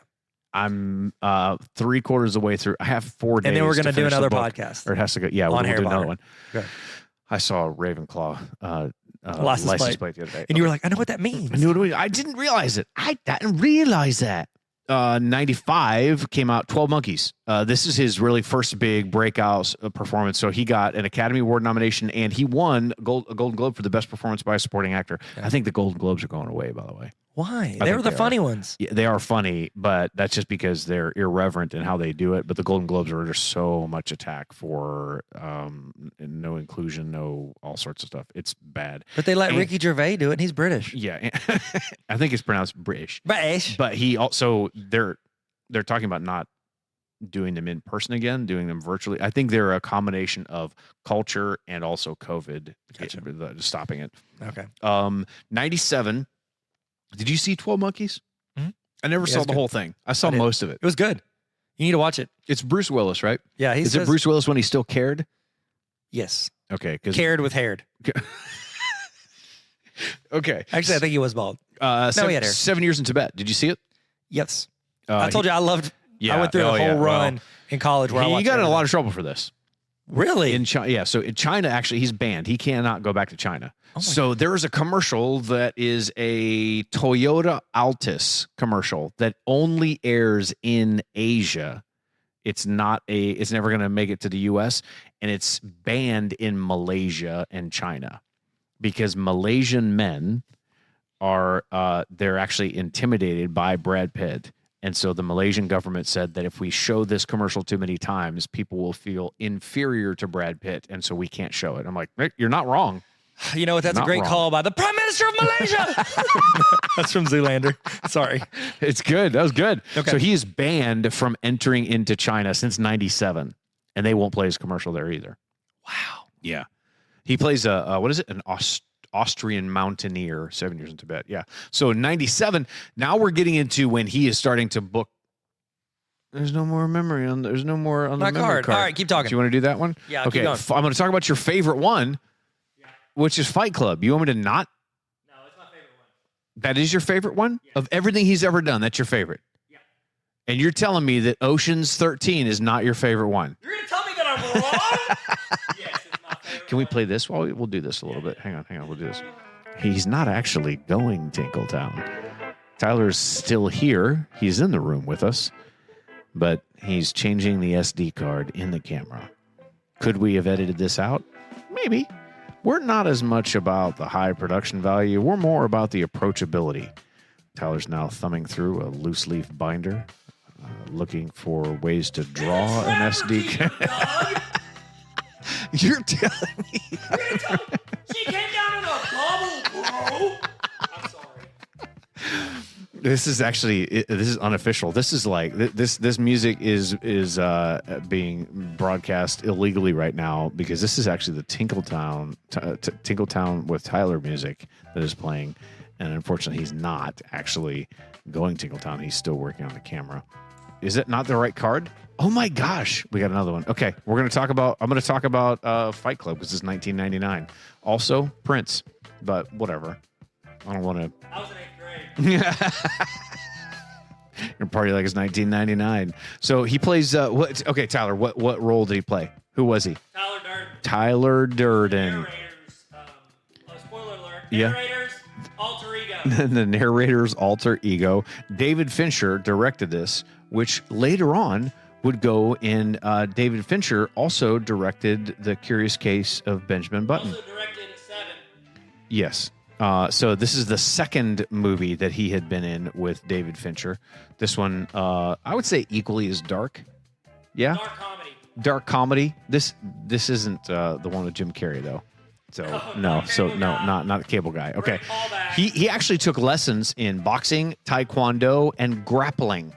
I'm 3/4 of the way through. I have 4 days. And then we're going to do finish the another book. podcast. Or it has to go. Yeah, on we'll Harry do another Potter. one. Good. I saw Ravenclaw License plate. the other day. And you were like, I know what that means. I didn't realize it. I didn't realize that. 95 came out 12 Monkeys. This is his really first big breakout performance. So he got an Academy Award nomination and he won a Golden Globe for the best performance by a supporting actor. Yeah. I think the Golden Globes are going away, by the way. Why? I They think were the they funny ones. Yeah, they are funny, but that's just because they're irreverent in how they do it. But the Golden Globes are under so much attack for no inclusion, no all sorts of stuff. It's bad. But they let And- Ricky Gervais do it, and he's British. Yeah, I think it's pronounced British. British. But he also they're talking about not doing them in person again, doing them virtually. I think they're a combination of culture and also COVID stopping it. Okay. 97. Did you see 12 Monkeys? Mm-hmm. I never Yeah, saw it's the good. whole thing. I saw I did. most of it. It was good. You need to watch it. It's Bruce Willis, right? Yeah, he Is says, it Bruce Willis when he still cared? Yes. Okay, because Cared with haired. okay. Actually, I think he was bald. he had hair. 7 years in Tibet. Did you see it? Yes. I told you I loved. yeah, I went through oh, a yeah, whole well, run in college where I He watched got in a everything. lot of trouble for this. Really? In China, yeah. So in China, actually, he's banned. He cannot go back to China. Oh my So there is a commercial that is a Toyota Altis commercial that only airs in Asia. It's not a. It's never going to make it to the U.S. and it's banned in Malaysia and China because Malaysian men are they're actually intimidated by Brad Pitt. And so the Malaysian government said that if we show this commercial too many times, people will feel inferior to Brad Pitt. And so we can't show it. I'm like, Rick, you're not wrong. You know what? That's Not a great wrong. call by the Prime Minister of Malaysia. That's from Zoolander. Sorry. It's good. That was good. Okay. So he is banned from entering into China since 97. And they won't play his commercial there either. Wow. Yeah. He plays what is it? An Austrian mountaineer, 7 years in Tibet. Yeah. So in 97, now we're getting into when he is starting to book. There's no more memory on. There's no more on My the memory card. card. All right, keep talking. Do you want to do that one? Yeah, Okay. keep going. I'm going to talk about your favorite one, which is Fight Club. You want me to not? No, it's my favorite one. That is your favorite one of everything he's ever done. That's your favorite. Yeah. And you're telling me that Ocean's 13 is not your favorite one. You're going to tell me that I'm wrong? Yes, it's my favorite Can we play this while we'll do this a little bit? Hang on. We'll do this. He's not actually going Tinkletown. Tyler's still here. He's in the room with us, but he's changing the SD card in the camera. Could we have edited this out? Maybe. We're not as much about the high production value. We're more about the approachability. Tyler's now thumbing through a loose leaf binder, looking for ways to draw an SD card. You're telling me. She came down in a bubble, bro. I'm sorry. This is actually this is unofficial. This is like this music is being broadcast illegally right now because this is actually the Tinkletown with Tyler music that is playing, and unfortunately he's not actually going Tinkletown. He's still working on the camera. Is it not the right card? Oh my gosh, we got another one. Okay, I'm going to talk about Fight Club because it's 1999. Also Prince, but whatever. I don't want to. I was in 8th grade. Your party like it's 1999. So he plays. What? Okay, Tyler. What role did he play? Who was he? Tyler Durden. Tyler Durden. Narrators. Spoiler alert. Yeah. Narrators. Alter ego. The narrator's alter ego. David Fincher directed this, which later on would go in. David Fincher also directed The Curious Case of Benjamin Button. Also directed 7. Yes. So this is the second movie that he had been in with David Fincher. This one, I would say equally as dark. Yeah. Dark comedy. Dark comedy. This isn't the one with Jim Carrey though. So no. So no, not the cable guy. Okay. He actually took lessons in boxing, taekwondo, and grappling.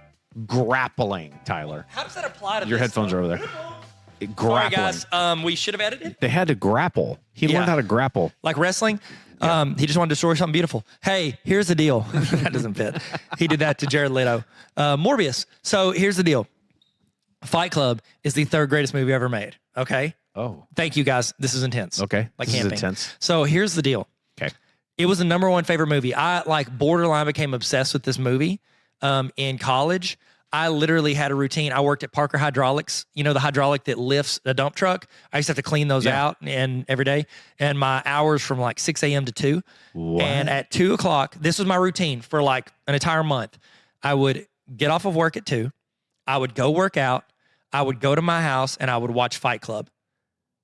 Grappling, Tyler. How does that apply to Your this headphones stuff? are over there. Sorry, Grappling. guys. We should have edited. They had to grapple. He Yeah. learned how to grapple. Like wrestling. He just wanted to destroy something beautiful. Hey, here's the deal. That doesn't fit. He did that to Jared Leto. Morbius. So here's the deal. Fight Club is the 3rd greatest movie ever made. Okay. Oh. Thank you, guys. This is intense. Okay. Like This is camping. intense. So here's the deal. Okay. It was the #1 favorite movie. I borderline became obsessed with this movie in college. I literally had a routine. I worked at Parker Hydraulics, you know, the hydraulic that lifts a dump truck. I used to have to clean those out and every day. And my hours from like 6 a.m. to 2. What? And at 2 o'clock, this was my routine for like an entire month. I would get off of work at 2. I would go work out. I would go to my house and I would watch Fight Club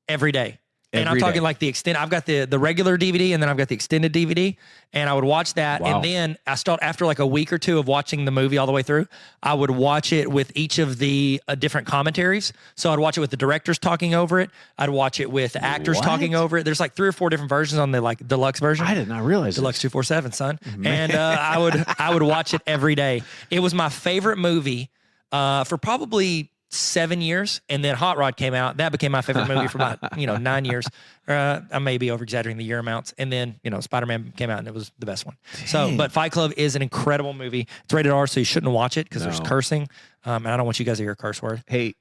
every day. And I'm Every talking day. like the extended. I've got the regular DVD, and then I've got the extended DVD. And I would watch that, Wow. and then I start after like a week or two of watching the movie all the way through. I would watch it with each of the different commentaries. So I'd watch it with the directors talking over it. I'd watch it with the actors What? talking over it. There's like 3 or 4 different versions on the like deluxe version. I did not realize Deluxe this. 247, son. And I would watch it every day. It was my favorite movie for probably 7 years, and then Hot Rod came out. That became my favorite movie for about 9 years. I may be over exaggerating the year amounts. And then Spider-Man came out, and it was the best one. So, but Fight Club is an incredible movie. It's rated R, so you shouldn't watch it because there's No. cursing. And I don't want you guys to hear a curse word. Hey,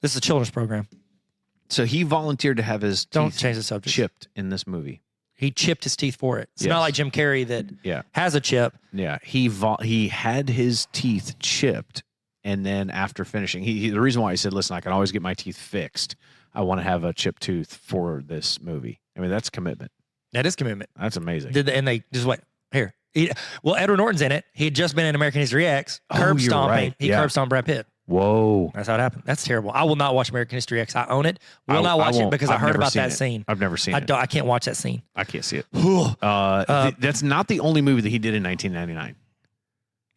This is a children's program. so he volunteered to have his Don't teeth change the subject. chipped in this movie. He chipped his teeth for it. It's Yes. not like Jim Carrey that Yeah. has a chip. Yeah, he had his teeth chipped, and then after finishing, the reason why he said, "Listen, I can always get my teeth fixed. I want to have a chipped tooth for this movie." I mean, that's commitment. That is commitment. That's amazing. And they just wait here. Edward Norton's in it. He had just been in American History X. Oh, Curb you're stomping. right. He Yeah. curb stomped Brad Pitt. Whoa! That's how it happened. That's terrible. I will not watch American History X. I own it. Will I not watch it won't. because I I've heard never about seen that it. scene. I've never seen it. I can't watch that scene. I can't see it. he That's not the only movie that he did in 1999.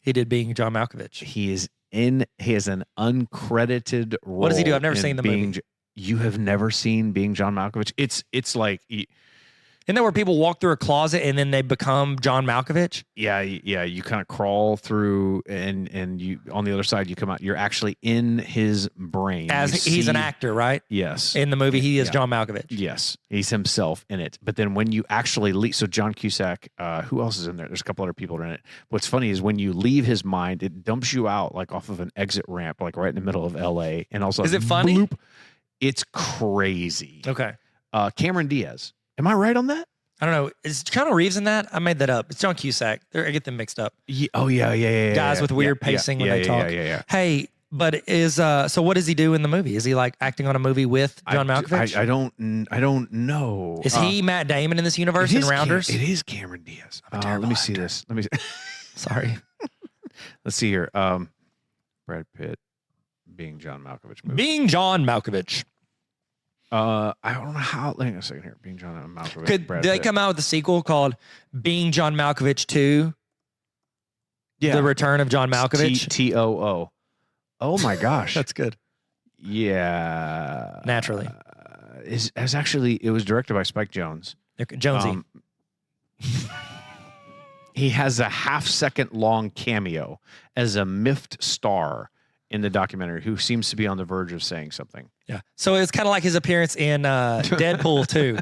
did Being John Malkovich. He has an uncredited role. What does he do? I've never seen the movie. You have never seen Being John Malkovich? It's like Isn't that where people walk through a closet and then they become John Malkovich? yeah. You kind of crawl through, and you on the other side you come out. You're actually in his brain. As You he's an see- actor, right? Yes. In the movie, he is Yeah. John Malkovich. Yes, he's himself in it. But then when you actually leave, so John Cusack, who else is in there? There's a couple other people in it. What's funny is when you leave his mind, it dumps you out like off of an exit ramp, like right in the middle of LA. And also, Is it funny? bloop. It's crazy. Okay. Cameron Diaz. Am I right on that? I don't know. Is Keanu Reeves in that? I made that up. It's John Cusack. I get them mixed up. Yeah. Guys with weird pacing when they talk. Yeah. Hey, but so what does he do in the movie? Is he like acting on a movie with John Malkovich? I don't know. Is he Matt Damon in this universe it in is Rounders? It is Cameron Diaz. I'm a terrible Let me see actor. this. Let me. Sorry. Let's see here. Brad Pitt being John Malkovich movie. Being John Malkovich. I don't know how. Hang on a second here. Being John Malkovich. Could Brad they Pitt. come out with a sequel called Being John Malkovich 2? Yeah. The Return of John Malkovich? TOO. Oh my gosh. That's good. Yeah. Naturally. It was directed by Spike Jonze. Jonesy. He has a half-second long cameo as a miffed star in the documentary who seems to be on the verge of saying something. Yeah. So it's kind of like his appearance in Deadpool 2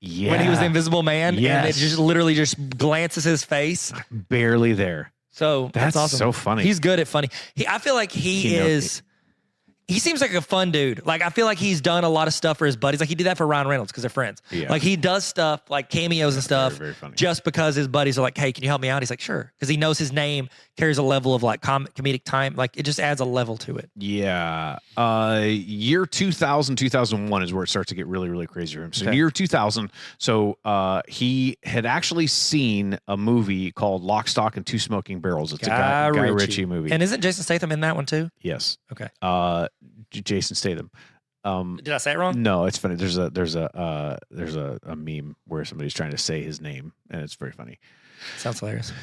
Yeah. when he was the Invisible Man, and it Yes. just literally just glances his face. barely there. So That's awesome. so funny. He's good at funny. I feel like he seems like a fun dude. Like, I feel like he's done a lot of stuff for his buddies. Like, he did that for Ryan Reynolds because they're friends. Yeah. Like, he does stuff like cameos and stuff very funny. just because his buddies are like, hey, can you help me out? He's like, sure. Because he knows his name carries a level of like comedic time. Like, it just adds a level to it. Yeah. Year 2000, 2001 is where it starts to get really, really crazy for him. So Okay. year 2000, he had actually seen a movie called Lock, Stock, and Two Smoking Barrels. It's a Guy Ritchie movie. And isn't Jason Statham in that one too? Yes. Okay. Jason Statham. Did I say it wrong? No, it's funny. There's a meme where somebody's trying to say his name, and it's very funny. Sounds hilarious.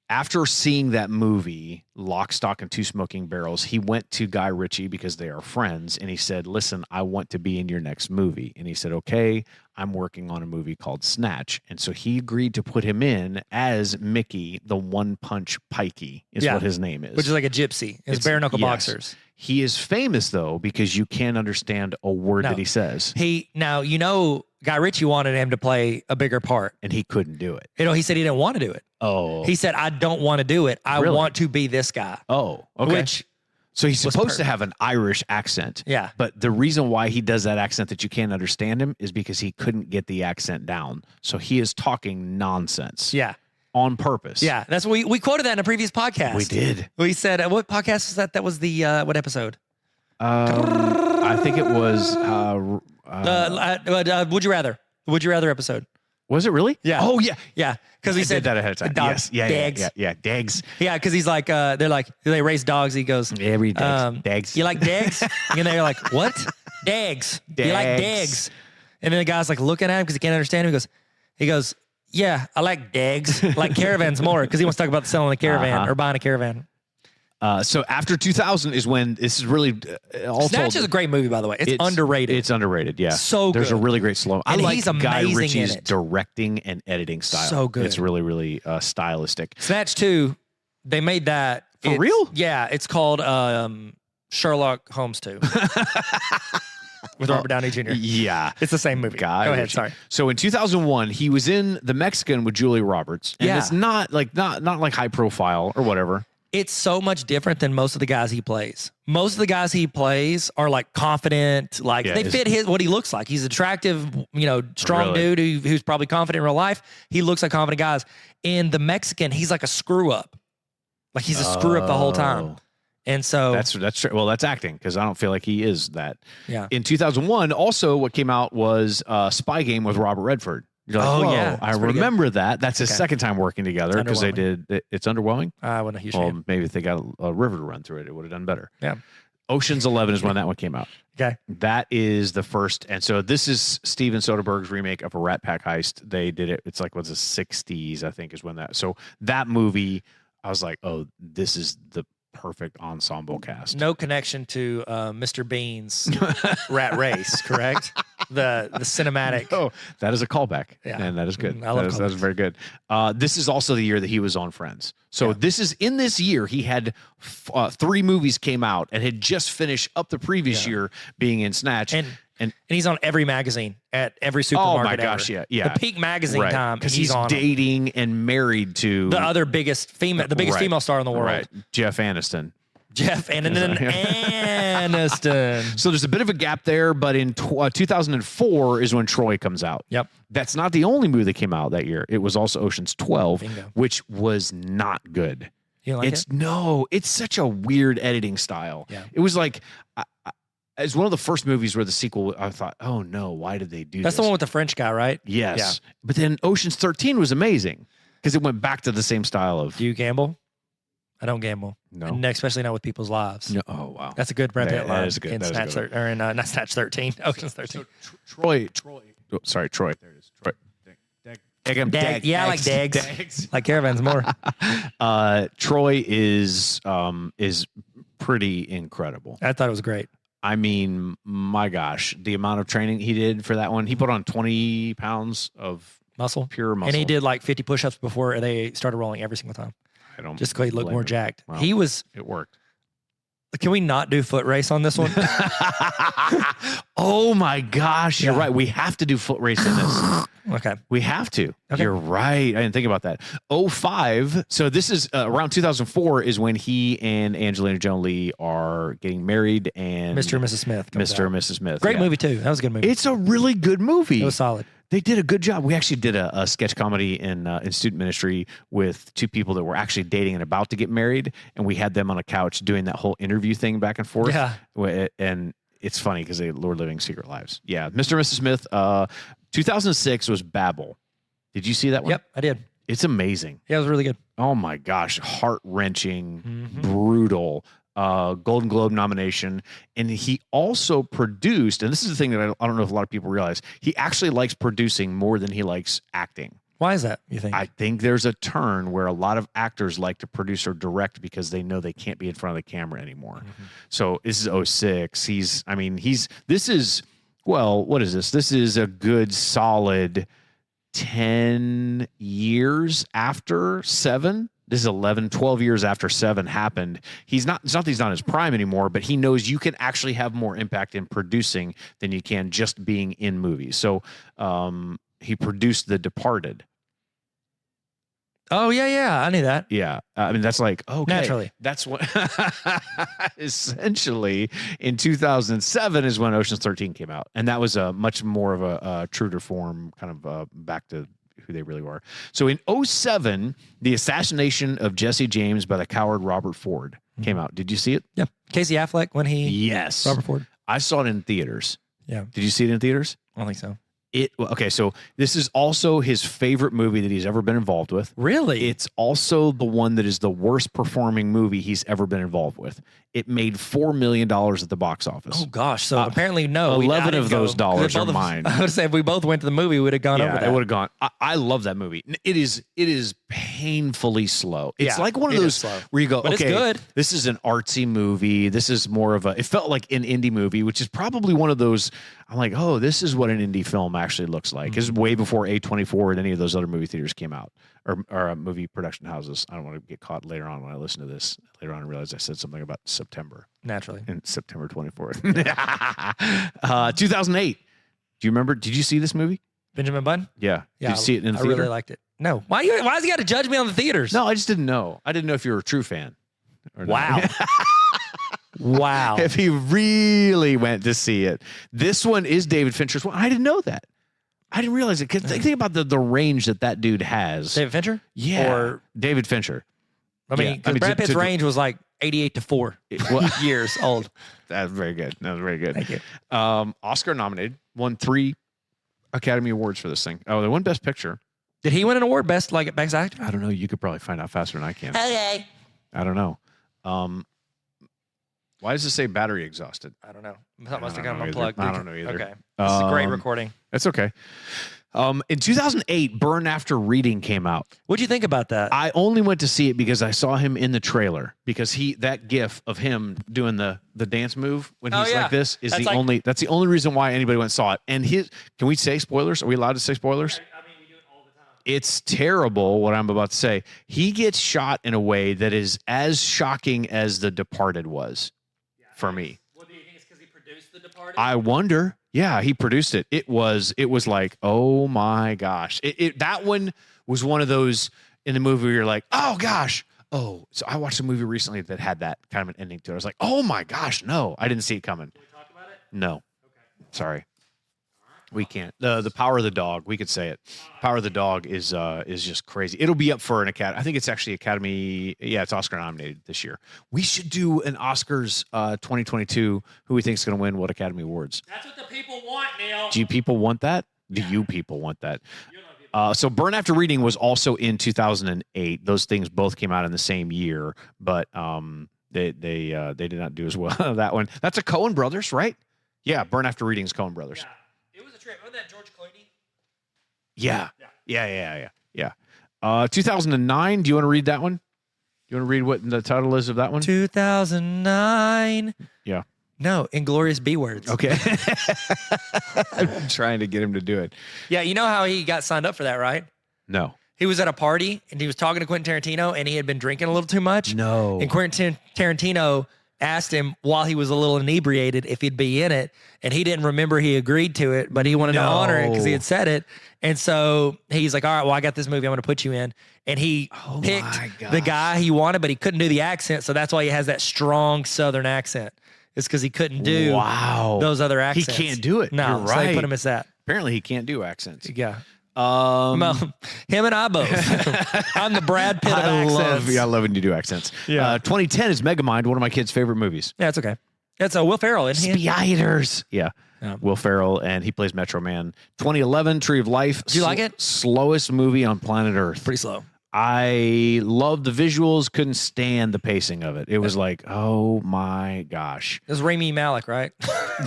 After seeing that movie, Lock, Stock, and Two Smoking Barrels, he went to Guy Ritchie because they are friends, and he said, "Listen, I want to be in your next movie." And he said, "Okay, I'm working on a movie called Snatch." And so he agreed to put him in as Mickey, the One Punch Pikey, is Yeah. what his name is. Which is like a gypsy. It's bare knuckle yes. boxers. He is famous though because you can't understand a word No. that he says, Guy Ritchie wanted him to play a bigger part. and he couldn't do it. He said he didn't want to do it. Oh, He said, I don't want to do it. I Really? want to be this guy. okay. Which, So he's was supposed to have an Irish accent. yeah. But the reason why he does that accent that you can't understand him is because he couldn't get the accent down. So he is talking nonsense Yeah. on purpose. Yeah. That's what we quoted that in a previous podcast. We did. We said, what podcast was that? That was the, what episode? I think it was. Would You Rather? Would You Rather episode. Was it really? Yeah. Oh, yeah. Yeah. Because he I said did that ahead of time. dog- Yes. Yeah. dags. Yeah. Dags. Yeah. Because he's like, they're like, they raise dogs. He goes, Every dags. Dags. you like dags? And they're like, what? Dags. You like Dags? And then the guy's like looking at him because he can't understand him. He goes, yeah, I like Dags. Like caravans more because he wants to talk about selling a caravan or buying a caravan. So after 2000 is when this is really all Snatch told. is a great movie, by the way. It's underrated. It's underrated, yeah. So good. There's a really great slow. And I like he's Guy amazing Ritchie's in it. directing and editing style. So good. It's really, really stylistic. Snatch 2, they made that. For real? Yeah, it's called Sherlock Holmes 2 with Robert Downey Jr. Yeah. It's the same movie. Guy Go ahead, Ritchie. sorry. So in 2001, he was in The Mexican with Julia Roberts. And Yeah. it's not like high profile or whatever. It's so much different than most of the guys he plays. Most of the guys he plays are like confident, like they fit what he looks like. He's attractive, strong dude who's probably confident in real life. He looks like confident guys. In The Mexican, he's like a screw up. Like he's a screw up the whole time. And so that's true. Well, that's acting because I don't feel like he is that. Yeah. In 2001, also what came out was Spy Game with Robert Redford. You're like, whoa, yeah, I remember that. That's his Okay. second time working together because they did. It's underwhelming. I wasn't a huge Well, fan. maybe if they got a river to run through it, it would have done better. Yeah. Ocean's 11 is when that one came out. Okay. That is the first. And so this is Steven Soderbergh's remake of a Rat Pack heist. They did it. It's like, what's the 60s, I think, is when that. So that movie, I was like, oh, this is the perfect ensemble cast. No connection to Mr. Bean's Rat Race, correct? The cinematic. Oh, that is a callback. Yeah. And that is good. I love that is very good. This is also the year that he was on Friends. So this is in this year, he had 3 movies came out and had just finished up the previous year being in Snatch. And he's on every magazine at every supermarket. Oh my gosh, ever. yeah. The peak magazine time because he's on them. dating and married to The other biggest female, the biggest female star in the world. Right. Jeff Aniston. Jeff Aniston. So there's a bit of a gap there, but in 2004 is when Troy comes out. Yep. That's not the only movie that came out that year. It was also Ocean's 12, Bingo. which was not good. You don't like it? No, it's such a weird editing style. Yeah. It was like, it's one of the first movies where the sequel, I thought, oh no, why did they do That's this? the one with the French guy, right? Yes. Yeah. But then Ocean's 13 was amazing because it went back to the same style of. Do you gamble? I don't gamble. No. And especially not with people's lives. No. Oh, wow. That's a good Brad Pitt line. That is good. In That is a Snatch good one. or in not Snatch 13. Ocean's 13. Troy. Oh, sorry, Troy. There it is. Troy. Yeah, I like Dags. Like caravans more. Troy is pretty incredible. I thought it was great. I mean, my gosh, the amount of training he did for that one. He put on 20 pounds of Muscle. pure muscle. And he did like 50 push-ups before they started rolling every single time. I don't Just so he looked blame more him. jacked. Wow. He was. It worked. Can we not do foot race on this one? Oh my gosh, you're Yeah. right. We have to do foot race in this. Okay. We have to. Okay. You're right. I didn't think about that. 05. So this is around 2004 is when he and Angelina Jolie are getting married and Mr. and Mrs. Smith. comes Mr. out. and Mrs. Smith. Great yeah. movie, too. That was a good movie. It's a really good movie. It was solid. They did a good job. We actually did a sketch comedy in student ministry with 2 people that were actually dating and about to get married, and we had them on a couch doing that whole interview thing back and forth. Yeah. And it's funny because they were living secret lives. Yeah, Mr. and Mrs. Smith. 2006 was Babel. Did you see that one? Yep, I did. It's amazing. Yeah, it was really good. Oh my gosh, heart-wrenching, brutal. Golden Globe nomination. And he also produced, and this is the thing that I don't know if a lot of people realize, he actually likes producing more than he likes acting. Why is that, you think? I think there's a turn where a lot of actors like to produce or direct because they know they can't be in front of the camera anymore. So this is 06. This is a good solid 10 years after 7. This is 11, 12 years after 7 happened. It's not that he's not in his prime anymore, but he knows you can actually have more impact in producing than you can just being in movies. So he produced The Departed. Oh, yeah. I knew that. Yeah. I mean, that's like, okay. Naturally. That's what essentially in 2007 is when Ocean's 13 came out. And that was a much more of a true to form kind of back to who they really were. So in 07, the assassination of Jesse James by the coward Robert Ford came out. Did you see it? Yeah. Casey Affleck when he. Yes. Robert Ford. I saw it in theaters. Yeah. Did you see it in theaters? I don't think so. Okay, so this is also his favorite movie that he's ever been involved with. Really? It's also the one that is the worst performing movie he's ever been involved with. It made $4 million at the box office. Oh gosh! So apparently, no. 11 of those dollars are both mine. I would say if we both went to the movie, we would have gone over Yeah, that. it would have gone. I love that movie. It is painfully slow. It's Yeah, like one of it is those slow. where you go, But it's okay, good. this is an artsy movie. This is more of a. It felt like an indie movie, which is probably one of those. I'm like, oh, this is what an indie film actually looks like. This is way before A24 and any of those other movie theaters came out or movie production houses. I don't want to get caught later on when I listen to this. Later on, I realized I said something about September. Naturally. And September 24th. 2008. Do you remember? Did you see this movie? Benjamin Button? Yeah. Yeah. Did you see it in the I theater? really liked it. No. Why has he got to judge me on the theaters? No, I just didn't know. I didn't know if you were a true fan. Or not. Wow. Wow. If he really went to see it. This one is David Fincher's one. I didn't know that. I didn't realize it. Because think about the range that dude has. David Fincher? Yeah. Or, David Fincher. I mean, Yeah. Brad Pitt's to- range was like 88 to 4 years old. That's very good. That was very good. Thank you. Oscar nominated. Won 3 Academy Awards for this thing. Oh, they won Best Picture. Did he win an award? Best actor? I don't know. You could probably find out faster than I can. Okay. I don't know. Why does it say battery exhausted? I don't know. That must have don't gone know either. unplugged. I don't know either. Okay. This is a great recording. That's okay. In 2008, Burn After Reading came out. What'd you think about that? I only went to see it because I saw him in the trailer. Because that gif of him doing the dance move when he's like this is that's the only reason why anybody went and saw it. And can we say spoilers? Are we allowed to say spoilers? I mean, we do it all the time. It's terrible what I'm about to say. He gets shot in a way that is as shocking as The Departed was for me. Well, do you think it's because he produced The Departed? I wonder. Yeah, he produced it. It was like, oh my gosh. That one was one of those in the movie where you're like, oh gosh. Oh, so I watched a movie recently that had that kind of an ending to it. I was like, oh my gosh, no, I didn't see it coming. Can we talk about it? No, Okay. sorry. We can't. The Power of the Dog. We could say it. Power of the Dog is just crazy. It'll be up for an Academy. I think it's actually Academy. Yeah, it's Oscar nominated this year. We should do an Oscars 2022. Who we think is going to win what Academy Awards? That's what the people want, Neil. Do you people want that? Do you people want that? So Burn After Reading was also in 2008. Those things both came out in the same year, but they did not do as well. That one. That's a Coen Brothers, right? Yeah, Burn After Reading is Coen Brothers. Yeah. It was a trip. Remember that George Clooney? Yeah. 2009. Do you want to read that one? Do you want to read what the title is of that one? 2009. Yeah. No, Inglourious B Words. Okay. I'm trying to get him to do it. Yeah, you know how he got signed up for that, right? No. He was at a party and he was talking to Quentin Tarantino and he had been drinking a little too much. No. And Quentin Tarantino asked him while he was a little inebriated if he'd be in it. And he didn't remember he agreed to it, but he wanted to honor it because he had said it. And so he's like, all right, well, I got this movie I'm going to put you in. And he picked the guy he wanted, but he couldn't do the accent. So that's why he has that strong Southern accent. It's because he couldn't do those other accents. He can't do it. No, You're so right. they put him as that. Apparently he can't do accents. Yeah. Him and I both. I'm the Brad Pitt of accents. I love when you do accents. Yeah. 2010 is Megamind, one of my kids' favorite movies. Yeah, it's okay. It's Will Ferrell, isn't he? Spiders. Yeah. Yeah. Will Ferrell, and he plays Metro Man. 2011, Tree of Life. Do you like it? Slowest movie on planet Earth. Pretty slow. I loved the visuals, couldn't stand the pacing of it. It was like, oh my gosh. It was Rami Malek, right? What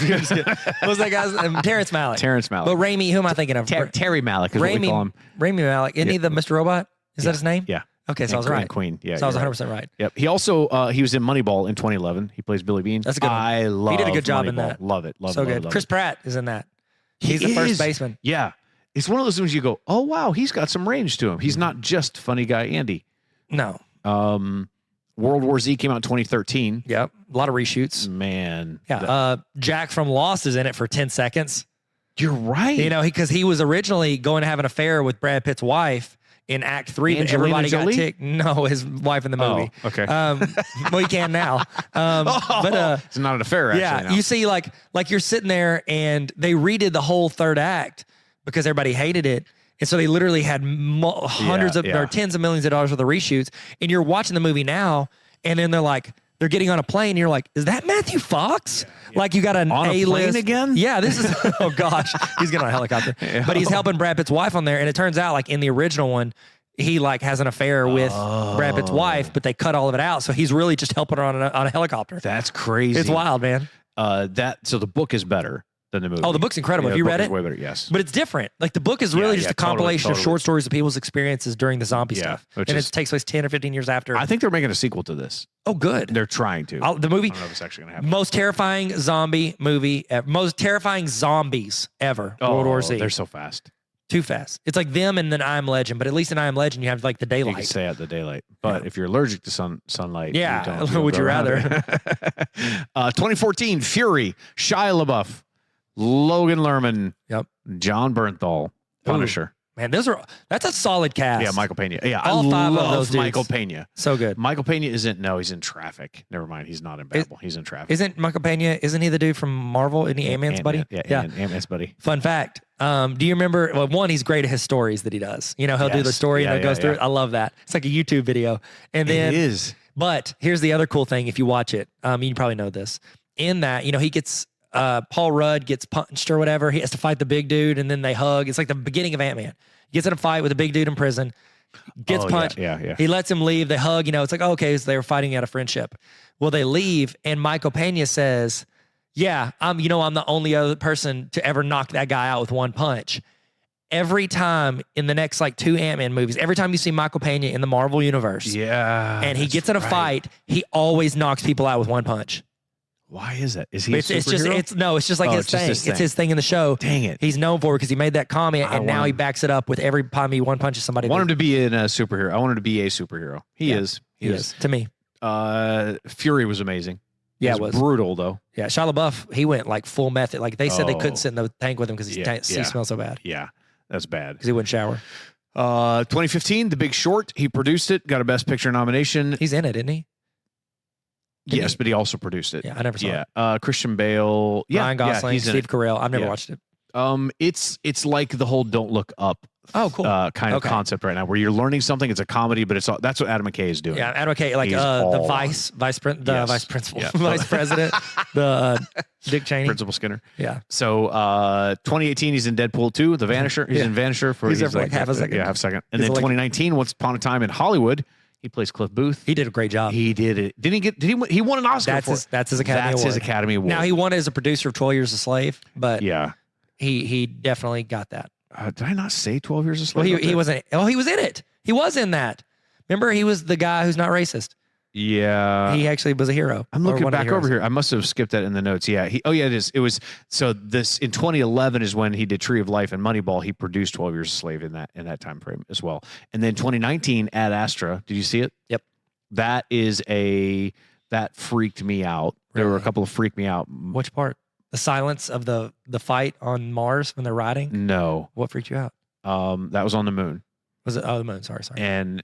was that guy's name? Terrence Malick. Terrence Malick. But Rami, who am I thinking of? Terry Malick is what we call him. Rami Malek. Isn't he the Mr. Robot? Is that his name? Yeah. Okay, so I was right. Queen. Yeah. So I was you're 100% right. Yep. He also he was in Moneyball in 2011. He plays Billy Bean. That's a good one. I love. He did a good job in Moneyball. that. Love it. So good. Love Chris it. Pratt is in that. He He's the first is. baseman. Yeah. It's one of those things you go, oh wow, he's got some range to him. He's not just funny guy Andy. No. World War Z came out in 2013. Yep. A lot of reshoots. Man. Yeah. Jack from Lost is in it for 10 seconds. You're right. You know, because he was originally going to have an affair with Brad Pitt's wife in Act 3, but Angelina everybody Jolie? got ticked. No, his wife in the movie. Oh, okay. Well, you can now. But it's not an affair, actually. yeah, now. you see, like you're sitting there and they redid the whole third act because everybody hated it. And so they literally had hundreds or tens of millions of dollars worth of reshoots. And you're watching the movie now, and then they're like, they're getting on a plane. And you're like, is that Matthew Fox? Yeah. Like you got an On a A-list plane again? Yeah, this is. Oh gosh, he's getting on a helicopter. Yeah. But he's helping Brad Pitt's wife on there, and it turns out like in the original one, he like has an affair with Brad Pitt's wife, but they cut all of it out, so he's really just helping her on a helicopter. That's crazy. It's wild, man. So the book is better than the movie. Oh, the book's incredible. Yeah, Have you the book read is it? way better, yes. But it's different. Like the book is really just a compilation of totally. short stories of people's experiences during the zombie stuff, which and is- it takes place 10 or 15 years after. I think they're making a sequel to this. Oh, good. They're trying to. The movie, I don't know if it's actually going to happen. most terrifying zombie movie, most terrifying zombies ever. World War Z. They're so fast. Too fast. It's like them and then I Am Legend, but at least in I Am Legend you have like the You can daylight. stay out the daylight. But if you're allergic to sunlight, Yeah, you don't would go you around rather? it. 2014, Fury, Shia LaBeouf, Logan Lerman, Yep. John Bernthal, Punisher. Man, that's a solid cast. Yeah, Michael Pena. Yeah, All I 5 of love those dudes. Michael Pena. So good. Michael Pena he's in Traffic. Never mind, he's not in Babel. He's in Traffic. Isn't Michael Pena, isn't he the dude from Marvel? Isn't he Ant-Man's buddy? Yeah, Ant-Man's buddy. Fun fact. Do you remember, well, one, he's great at his stories that he does. You know, he'll do the Yes. story Yeah, and it goes yeah, through yeah. it. I love that. It's like a YouTube video. And then, It is. but here's the other cool thing if you watch it. You probably know this. In that, you know, he gets, Paul Rudd gets punched or whatever. He has to fight the big dude and then they hug. It's like the beginning of Ant-Man. He gets in a fight with a big dude in prison, gets punched. Yeah. He lets him leave. They hug. You know, it's like, oh, okay, so they were fighting out of friendship. Well, they leave, and Michael Pena says, yeah, I'm the only other person to ever knock that guy out with one punch. Every time in the next like 2 Ant-Man movies, every time you see Michael Pena in the Marvel universe, Yeah. and he that's gets in a right. fight, he always knocks people out with one punch. Why is that? Is he a It's just superhero? it's just like Oh, his it's just thing. his It's thing. his thing in the show. Dang it. He's known for it because he made that comment, I and now want he him. backs it up with every time he one punches somebody. I want him to be a superhero. I want him to be a superhero. He Yeah, is. He is to me. Fury was amazing. Yeah, it it was. brutal though. Yeah, Shia LaBeouf, he went like full method. Like they said they Oh. couldn't sit in the tank with him because he Yeah. smells so bad Yeah, that's bad. because he wouldn't shower. 2015, The Big Short. He produced it. Got a Best Picture nomination. He's in it, isn't he? Didn't Yes, he? but he also produced it. Yeah, I never saw it. Yeah. Christian Bale. Yeah, Ryan Gosling, he's in Steve it. Carell. I've never Yeah. watched it. It's like the whole Don't Look Up. Oh, cool. Kind of Okay. concept right now, where you're learning something. It's a comedy, but that's what Adam McKay is doing. Yeah, Adam McKay, like He's the all vice principal, Yeah. vice president, the Dick Cheney. Principal Skinner. Yeah, So 2018, he's in Deadpool 2, The Vanisher. He's Yeah. in Vanisher for He's there for like half a second. Yeah, half a second. And He's then like- 2019, Once Upon a Time in Hollywood, he plays Cliff Booth. he did a great job. He did it. Didn't he get? Did he? He won an Oscar That's for his. it. That's his Academy That's Award. his Academy Award. Now he won as a producer of 12 Years a Slave, but Yeah. he definitely got that. Did I not say 12 Years a Well, Slave? he wasn't. Oh, he was in it. He was in that. Remember, he was the guy who's not racist. Yeah. He actually was a hero. I'm or looking one of the back over heroes. here. I must have skipped that in the notes. Yeah. It is. It was. So this in 2011 is when he did Tree of Life and Moneyball. He produced 12 Years a Slave in that time frame as well. And then 2019, Ad Astra. Did you see it? Yep. That freaked me out. There were a Really? couple of freak me out. Which part? The silence of the fight on Mars when they're riding. No. What freaked you out? That was on the moon. Was it? Oh, the moon. Sorry. And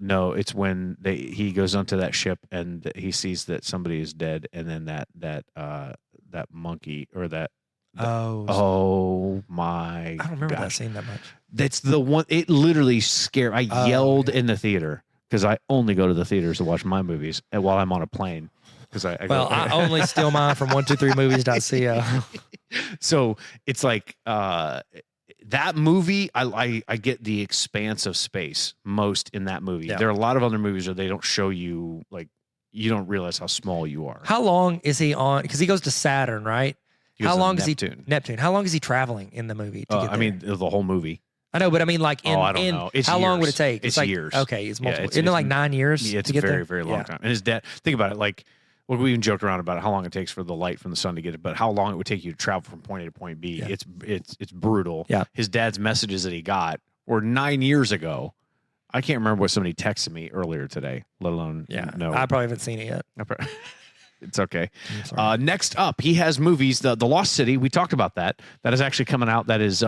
no, it's when he goes onto that ship and he sees that somebody is dead, and then that monkey or that. Oh my! I don't remember that gosh. scene that much. That's the one. It literally scared. I Oh, yelled okay. in the theater because I only go to the theaters to watch my movies and while I'm on a plane. Because I only steal mine from 123movies.co. So it's like that movie. I get the expanse of space most in that movie. Yeah. There are a lot of other movies where they don't show you, like, you don't realize how small you are. How long is he on? Because he goes to Saturn, right? He goes How to long Neptune. is he Neptune? How long is he traveling in the movie to get there? I mean, the whole movie. I know, but I mean, like, I don't know. It's how long would years. it take? It's like, years. Okay, it's Yeah, multiple. it's- Isn't it it's- like 9 years Yeah, it's to a get very, there? very long Yeah. time. And his dad, think about it, like, well, we even joked around about how long it takes for the light from the sun to get it, but how long it would take you to travel from point A to point B. Yeah. It's brutal. Yeah. His dad's messages that he got were 9 years ago. I can't remember what somebody texted me earlier today, let alone no. I probably haven't seen it yet. It's okay. I'm sorry. Next up, he has movies. The Lost City. We talked about that. That is actually coming out. That is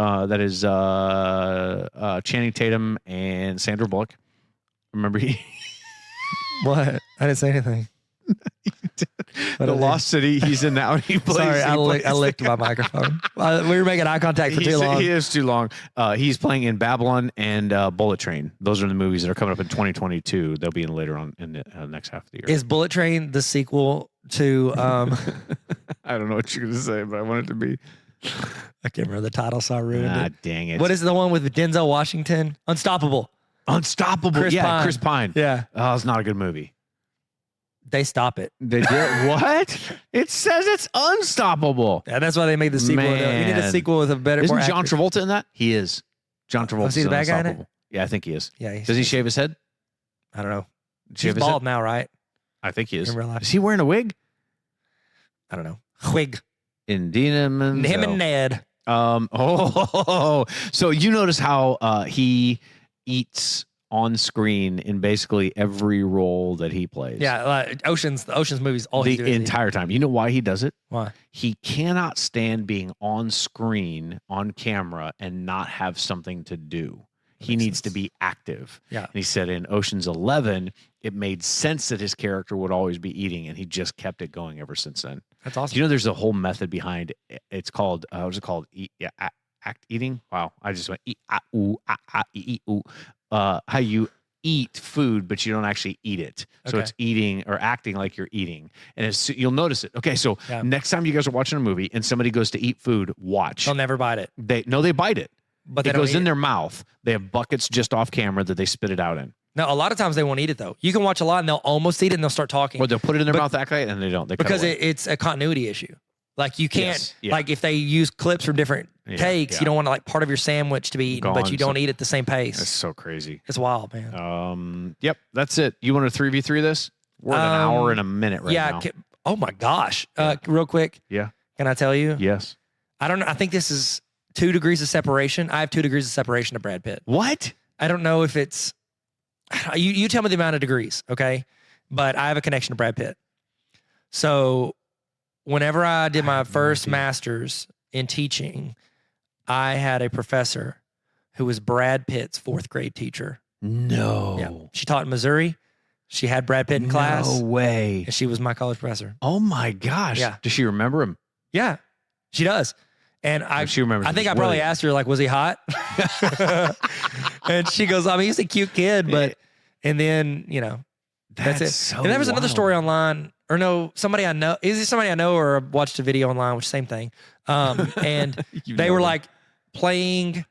Channing Tatum and Sandra Bullock. Remember he? What? I didn't say anything. The Lost City. He's in that one. He plays. Sorry, I plays licked my microphone. We were making eye contact for too long. He is too long. He's playing in Babylon and Bullet Train. Those are the movies that are coming up in 2022. They'll be in later on in the next half of the year. Is Bullet Train the sequel to? I don't know what you're going to say, but I want it to be. I can't remember the title, so I ruined it. Dang it. What is the one with Denzel Washington? Unstoppable. Chris Pine. Chris Pine. Yeah. Oh, it's not a good movie. They stop it. They did what? It says it's unstoppable. Yeah, that's why they made the sequel. You need a sequel with a better. Isn't more John accurate- Travolta in that? He is. John Travolta. is he the bad guy in it? Yeah, I think he is. Yeah. Does he shave his head? I don't know. Shave He's his bald head? now, right? I think he is. In real life. Is he wearing a wig? I don't know. Wig. Indina Menzel. Him and Ned. So you notice how he eats on screen in basically every role that he plays. Yeah, the Ocean's movies. All he the does is entire time. You know why he does it? why? He cannot stand being on screen, on camera, and not have something to do. He Makes needs to sense. be active. Yeah. And he said in Ocean's 11, it made sense that his character would always be eating, and he just kept it going ever since then. That's awesome. Do you know there's a whole method behind it? It's called, what's it called? Act eating? Wow. I just went, ooh. How you eat food, but you don't actually eat it. So Okay. it's eating or acting like you're eating. And you'll notice it. Okay, so Yeah. next time you guys are watching a movie and somebody goes to eat food, watch. They'll never bite it. They bite it. But they It don't goes eat in it. their mouth. They have buckets just off camera that they spit it out in. No, a lot of times they won't eat it though. You can watch a lot and they'll almost eat it and they'll start talking. Or they'll put it in their But- mouth, act like it, and they don't. They cut because away. it's a continuity issue. Like you can't, Yes, yeah. like if they use clips from different Yeah, takes, yeah. you don't want to like part of your sandwich to be eaten, but Gone, you don't so- eat at the same pace. That's so crazy. It's wild, man. Yep, that's it. You want to 3v3 this? We're at an hour and a minute right yeah. now. Oh my gosh. Yeah. Real quick. Yeah. Can I tell you? Yes. I don't know. I think this is 2 degrees of separation. I have 2 degrees of separation to Brad Pitt. What? I don't know if it's, you tell me the amount of degrees, okay? But I have a connection to Brad Pitt. So whenever I did my have no first idea. master's in teaching, I had a professor who was Brad Pitt's 4th grade teacher. No. Yeah. She taught in Missouri. She had Brad Pitt in class. No way. And she was my college professor. Oh my gosh. Yeah. Does she remember him? Yeah, she does. And She remembers I think him. I probably asked her, like, was he hot? And she goes, I mean, he's a cute kid, but, and then, you know, that's it. So And there was another wild. story online, or no, somebody I know. Is it somebody I know or watched a video online, which same thing. And You they know were them. like playing,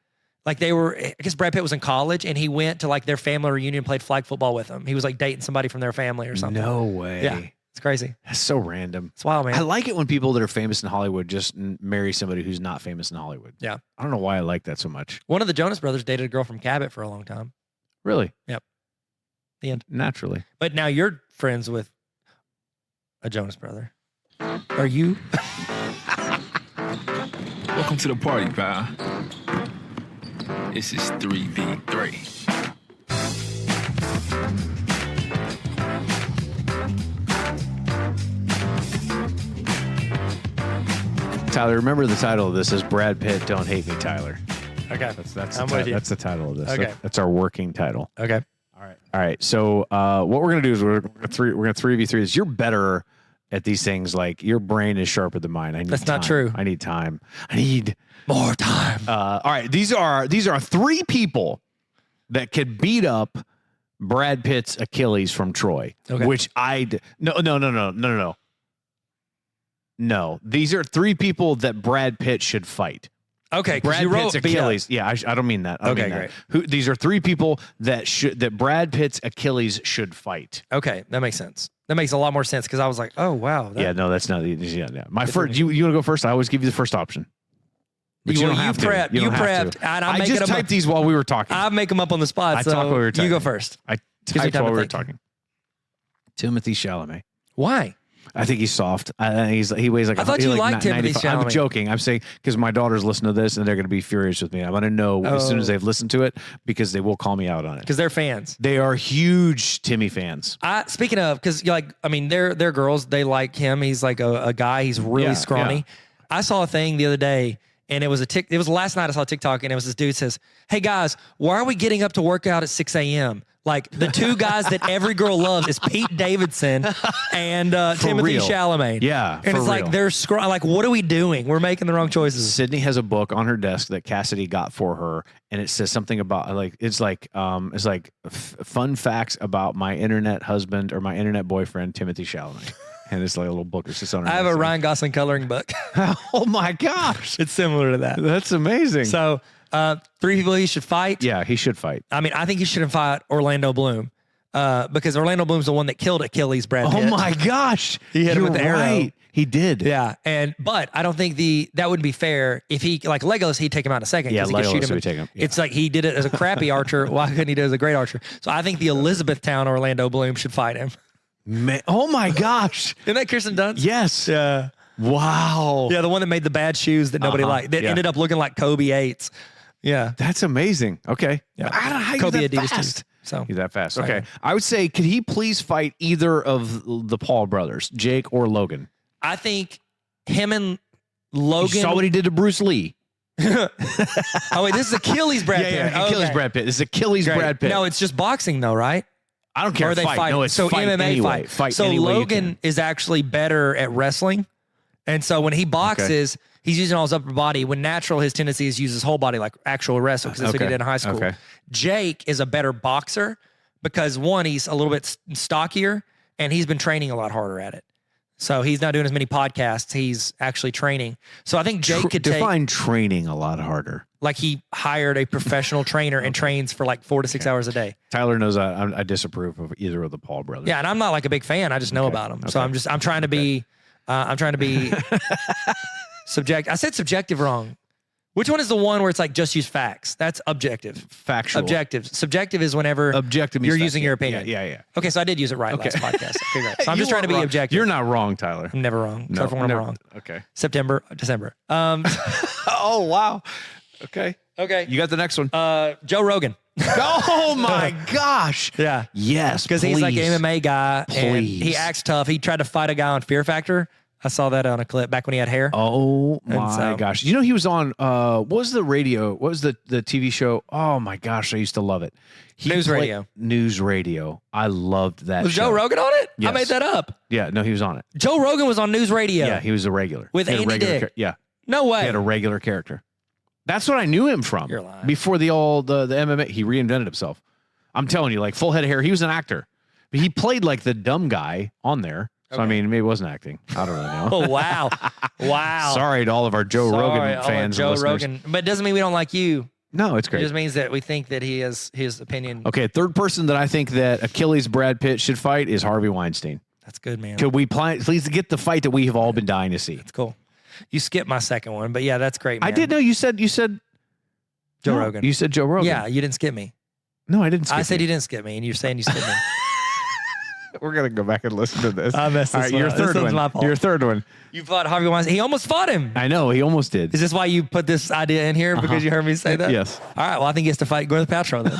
like they were, I guess Brad Pitt was in college and he went to like their family reunion, played flag football with them. He was like dating somebody from their family or something. No way. Yeah. It's crazy. That's so random. It's wild, man. I like it when people that are famous in Hollywood just marry somebody who's not famous in Hollywood. Yeah. I don't know why I like that so much. One of the Jonas Brothers dated a girl from Cabot for a long time. Really? Yep. The end. Naturally. But now you're friends with a Jonas brother. Are you? Welcome to the party, pal. This is 3v3. Tyler, remember the title of this is Brad Pitt, Don't Hate Me, Tyler. Okay. That's I'm with you. That's the title of this. Okay. That's our working title. Okay. All right. So what we're gonna do is we're gonna 3v3 this. You're better at these things. Like your brain is sharper than mine. I need That's not time. true. I need time. I need More time. all right. These are 3 people that could beat up Brad Pitt's Achilles from Troy. Okay. Which no. No, these are 3 people that Brad Pitt should fight. Okay. 'cause Brad you wrote Pitt's beat up. Achilles. Yeah, I don't mean that. I don't Okay, mean that. These are 3 people that Brad Pitt's Achilles should fight. Okay. That makes sense. That makes a lot more sense because I was like, oh, wow. Yeah, no, that's not. Yeah. My It's first. okay. You want to go first? I always give you the first option. But you don't have to. prepped. You You don't have prepped. to. And I'm I making just them typed these while we were talking. I make them up on the spot. I so talked while we were you talking. go first. I Gives me typed time while to we were think. talking. Timothy Chalamet. Why? I think he's soft. He weighs like. I thought you like liked Timothy 95. I'm Chalamet. joking. I'm saying because my daughters listen to this and they're going to be furious with me. I want to know as soon as Oh. they've listened to it because they will call me out on it. Because they're fans. They are huge Timmy fans. Speaking of, because I mean, they're girls. They like him. He's like a guy. He's really Yeah, scrawny. yeah. I saw a thing the other day, and it was last night I saw a TikTok, and it was this dude says, "Hey guys, why are we getting up to work out at 6 a.m.? Like the two guys that every girl loves is Pete Davidson and Timothy real. Chalamet. Yeah, and for it's like real. they're like, what are we doing? We're making the wrong choices. Sydney has a book on her desk that Cassidy got for her, and it says something about it's like fun facts about my internet husband or my internet boyfriend Timothy Chalamet, and it's like a little book. It's just on her I have a desk. Ryan Gosling coloring book. Oh my gosh, It's similar to that. that's amazing. So 3 people he should fight. Yeah, he should fight. I mean, I think he shouldn't fight Orlando Bloom because Orlando Bloom's the one that killed Achilles, Brad Pitt. Oh my gosh, He hit him You're with the arrow. right. He did. Yeah, but I don't think that wouldn't be fair if he like Legolas. He'd take him out in a second. Yeah, 'cause he could shoot Legolas him. would take him. Yeah. It's like he did it as a crappy archer. Why couldn't he do it as a great archer? So I think the Elizabethtown Orlando Bloom should fight him. Man, oh my gosh. Isn't that Kirsten Dunst? Yes. Yeah. Wow. Yeah, the one that made the bad shoes that nobody liked. That Yeah. ended up looking like Kobe 8s. Yeah. That's amazing. Okay. Yeah. I don't know how Kobe you're that Adidas fast. shoes. So He's that fast. Okay. Okay. I would say, could he please fight either of the Paul brothers, Jake or Logan? I think him and You Logan. saw what he did to Bruce Lee. Oh wait, this is Achilles Brad Pitt. Achilles Okay. Brad Pitt. This is Achilles Great. Brad Pitt. No, it's just boxing though, right? I don't care. Or are they fight. fighting? No, it's so fight MMA anyway. fight. Fight so any way you Logan can. is actually better at wrestling, and so when he boxes, he's using all his upper body. When natural, his tendency is to use his whole body like actual wrestle because that's what he Okay. did in high school. Okay. Jake is a better boxer because one, he's a little bit stockier and he's been training a lot harder at it. So he's not doing as many podcasts. He's actually training. So I think Jake could take, define training a lot harder. like he hired a professional trainer and trains for like 4 to 6 hours a day. Tyler knows I disapprove of either of the Paul brothers. Yeah, and I'm not like a big fan. I just know about them. So Okay. I'm trying to be subjective. I said subjective wrong. Which one is the one where it's like just use facts? That's objective. Factual. Objective. Subjective is whenever Objective means you're fact. using your opinion. Yeah. Okay, so I did use it right last podcast. Okay, great. So I'm just You trying to be weren't wrong. objective. You're not wrong, Tyler. I'm never wrong. Except for when never. I'm wrong. Okay. September, December. Oh wow. Okay. Okay. You got the next one. Joe Rogan. Oh my gosh. Yeah. Yes. Because he's like an MMA guy and Please. he acts tough. He tried to fight a guy on Fear Factor. I saw that on a clip back when he had hair. Oh And my so- gosh. You know, he was on what was the radio? What was the TV show? Oh my gosh, I used to love it. News Radio. News Radio. I loved that Was show. Joe Rogan on it? I Yes. made that up. Yeah, no, he was on it. Joe Rogan was on News Radio. Yeah, he was a regular. With He had a Andy regular Dick. yeah. No way. He had a regular character. That's what I knew him from. You're lying. Before the MMA, he reinvented himself. I'm telling you, like full head of hair. He was an actor. But he played like the dumb guy on there. So I Okay. mean, maybe it wasn't acting. I don't really know. Oh, wow. Wow. Sorry to all of our Joe Sorry, Rogan all our fans. Joe and listeners. Rogan. But it doesn't mean we don't like you. No, it's It great. just means that we think that he has his opinion. Okay, third person that I think that Achilles Brad Pitt should fight is Harvey Weinstein. That's good, man. Could we please get the fight that we have all been dying to see? That's cool. You skipped my second one, but yeah, that's great, man. I did know you said Joe no, Rogan. You said Joe Rogan. Yeah, you didn't skip me. No, I didn't. I said you you didn't skip me, and you're saying you skipped me. We're gonna go back and listen to this. I messed All this right, one your up. This third one's one. my fault. Your third one. You fought Harvey Weinstein. He almost fought him. I know he almost did. Is this why you put this idea in here? Because you heard me say that? Yes. All right. Well, I think he has to fight Gwyneth Paltrow then.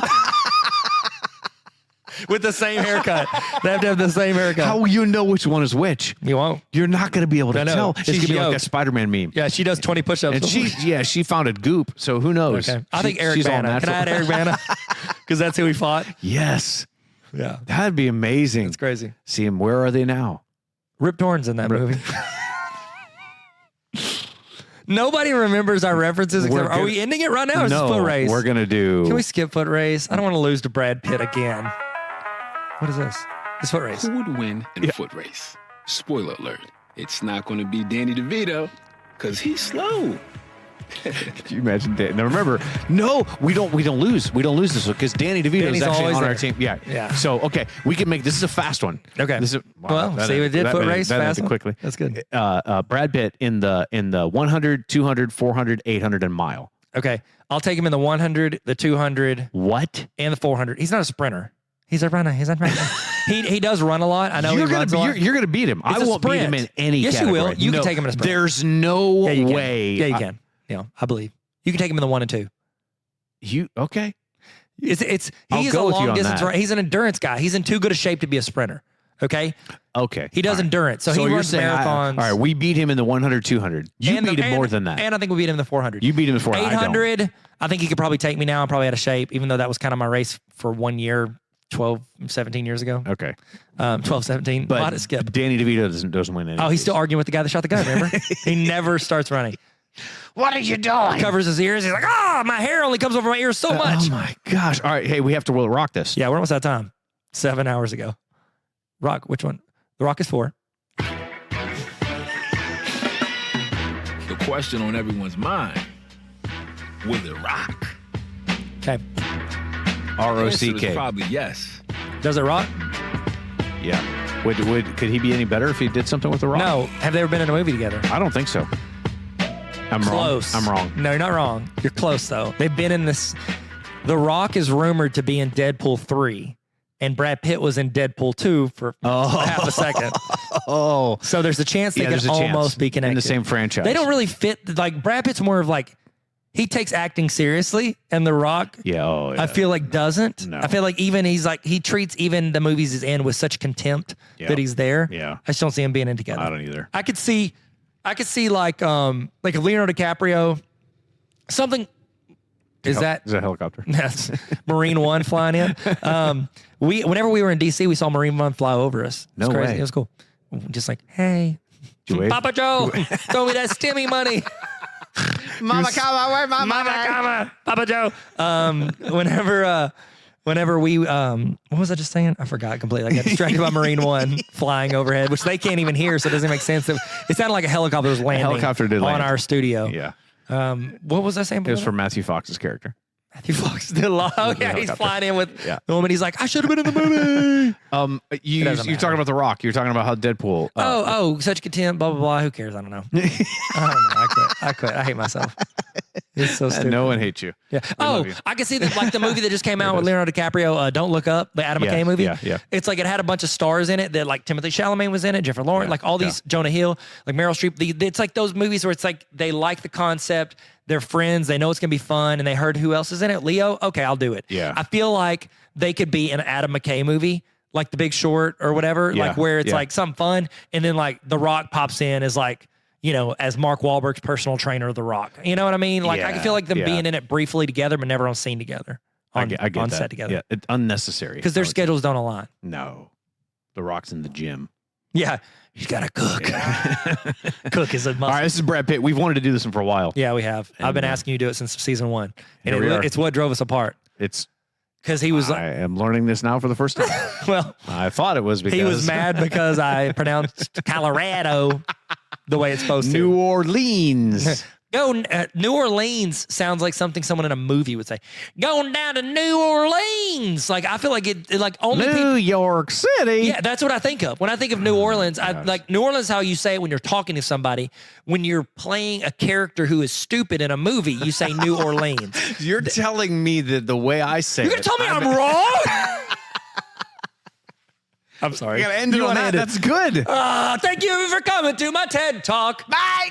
With the same haircut. They have to have the same haircut. How will you know which one is which? You won't. You're not going to be able to I know. tell. It's She's going to be like yoked. a Spider-Man meme. Yeah, she does 20 push-ups. And she founded Goop, so who knows? Okay. I She- think Eric she's all Bana. Can I add natural. Eric Bana? Because that's who he fought. Yes, Yeah. that'd be amazing. It's crazy. See him. Where are they now? Rip Torn's in that movie. Nobody remembers our references. We're Except, are gonna- we ending it right now or is no, this foot race? we're gonna do. Can we skip foot race? I don't want to lose to Brad Pitt again. What is this? This foot race. Who would win in a foot race? Spoiler alert, it's not going to be Danny DeVito because he's slow. Could you imagine that? Now remember, no, we don't lose. We don't lose this one because Danny DeVito Danny's is actually always on our there. team. Yeah, Yeah. So okay, we can make this is a fast one. Okay. This is Well, that- see, we did that foot ended- race that ended fast one. quickly. That's good. Brad Pitt in the 100, 200, 400, 800 and mile. Okay. I'll take him in the 100, the 200, What? and the 400. He's not a sprinter. He's a runner. He's a runner. he does run a lot. I know You're he runs a gonna lot. you're gonna beat him. I It's a won't beat him sprint. in any. Yes, you will. category. You can No, take him in a sprint. There's no Yeah, you can. way. Yeah, you can. Yeah, I believe. You can take him in the 1 and 2. You okay? It's I'll he's go a with you long on distance that. runner. He's an endurance guy. He's in too good a shape to be a sprinter. Okay? Okay. He does All right. endurance. So he you're runs saying marathons. all right, we beat him in the 100, 200. You And beat the- him more and- than that. And I think we beat him in the 400. You beat him in the 400. 800, I think he could probably take me now. I'm probably out of shape, even though that was kind of my race for 1 year, 12, 17 years ago. Okay. 12, 17. But Why did it skip? Danny DeVito doesn't win any. Oh, of he's these. still arguing with the guy that shot the gun, remember? He never starts running. What are you doing? Covers his ears. He's like, my hair only comes over my ears so much. Oh my gosh. All right. Hey, we have to Will Rock this. Yeah, we're almost out of time. 7 hours ago. Rock, which one? The Rock is 4. The question on everyone's mind, will it rock? Okay. The answer is ROCK. probably yes. Does it rock? Yeah. Could he be any better if he did something with The Rock? No. Have they ever been in a movie together? I don't think so. I'm Close. wrong. I'm wrong. No, you're not wrong. You're close, though. They've been in this. The Rock is rumored to be in Deadpool 3, and Brad Pitt was in Deadpool 2 for half a second. Oh. So there's a chance they Yeah, can there's a almost chance. be connected. In the same franchise. They don't really fit. Like, Brad Pitt's more of like, he takes acting seriously, and The Rock, Yeah. Oh, yeah. I feel like, doesn't. No. I feel like even he's like, he treats even the movies he's in with such contempt Yeah. that he's there. Yeah. I just don't see him being in together. I don't either. I could see like if Leonardo DiCaprio, something. Is that Is that a helicopter? that's Marine One flying in? Whenever we were in DC, we saw Marine One fly over us. No crazy. way. It was cool. Just like, hey, Did you wave? Papa Joe, throw me that stimmy money. Mama, come away, Mama, come Papa Joe. Whenever we, what was I just saying? I forgot completely. I got distracted by Marine One flying overhead, which they can't even hear, so it doesn't make sense. It sounded like a helicopter was landing helicopter did on land. our studio. Yeah. What was I saying? It was for Matthew Fox's character. Matthew Fox did a lot. Oh, yeah, he's helicopter. flying in with Yeah. the woman. He's like, I should have been in the movie. You're doesn't matter. talking about The Rock. You're talking about how Deadpool. Such contempt, blah, blah, blah. Who cares? I don't know. I quit. I hate myself. It's so stupid. No one hates you. Yeah. love you. I can see that, like the movie that just came out with Leonardo DiCaprio, Don't Look Up, the Adam Yeah, McKay movie. yeah. It's like it had a bunch of stars in it that like Timothée Chalamet was in it, Jennifer Lawrence, Yeah, like all these, Jonah Hill, like Meryl Streep. It's like those movies where it's like they like the concept, they're friends, they know it's gonna be fun, and they heard who else is in it. Leo, okay, I'll do it. Yeah. I feel like they could be an Adam McKay movie, like The Big Short or whatever, Yeah, like where it's yeah. like something fun, and then like The Rock pops in as like, you know, as Mark Wahlberg's personal trainer, The Rock. You know what I mean? Like I can feel like them Yeah. being in it briefly together, but never on scene together. I get on that. set together. Yeah, it's unnecessary. Because their I would say. schedules don't align. No. The Rock's in the gym. Yeah. He's got to cook. Cook is a must. All right, this is Brad Pitt. We've wanted to do this one for a while. Yeah, we have. I've been And, asking you to do it since season 1. Here And we are. it's what drove us apart. It's. Because he was I am learning this now for the first time. well, I thought it was because he was mad because I pronounced Colorado the way it's supposed to. New Orleans. New Orleans sounds like something someone in a movie would say. Going down to New Orleans. Like I feel like it like only people. New York City. Yeah, that's what I think of. When I think of New Orleans, I like New Orleans is how you say it when you're talking to somebody. When you're playing a character who is stupid in a movie, you say New Orleans. You're telling me that the way I say You're it. gonna tell me I'm wrong? I'm sorry. You gotta end it on that. That's good. Thank you for coming to my TED Talk. Bye.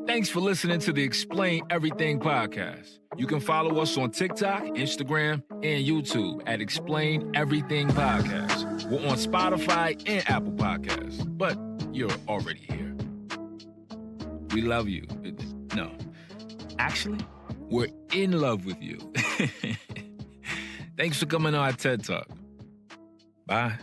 Thanks for listening to the Explain Everything podcast. You can follow us on TikTok, Instagram, and YouTube at Explain Everything Podcast. We're on Spotify and Apple Podcasts, but you're already here. We love you. No, actually, we're in love with you. Thanks for coming on our TED Talk. Bye.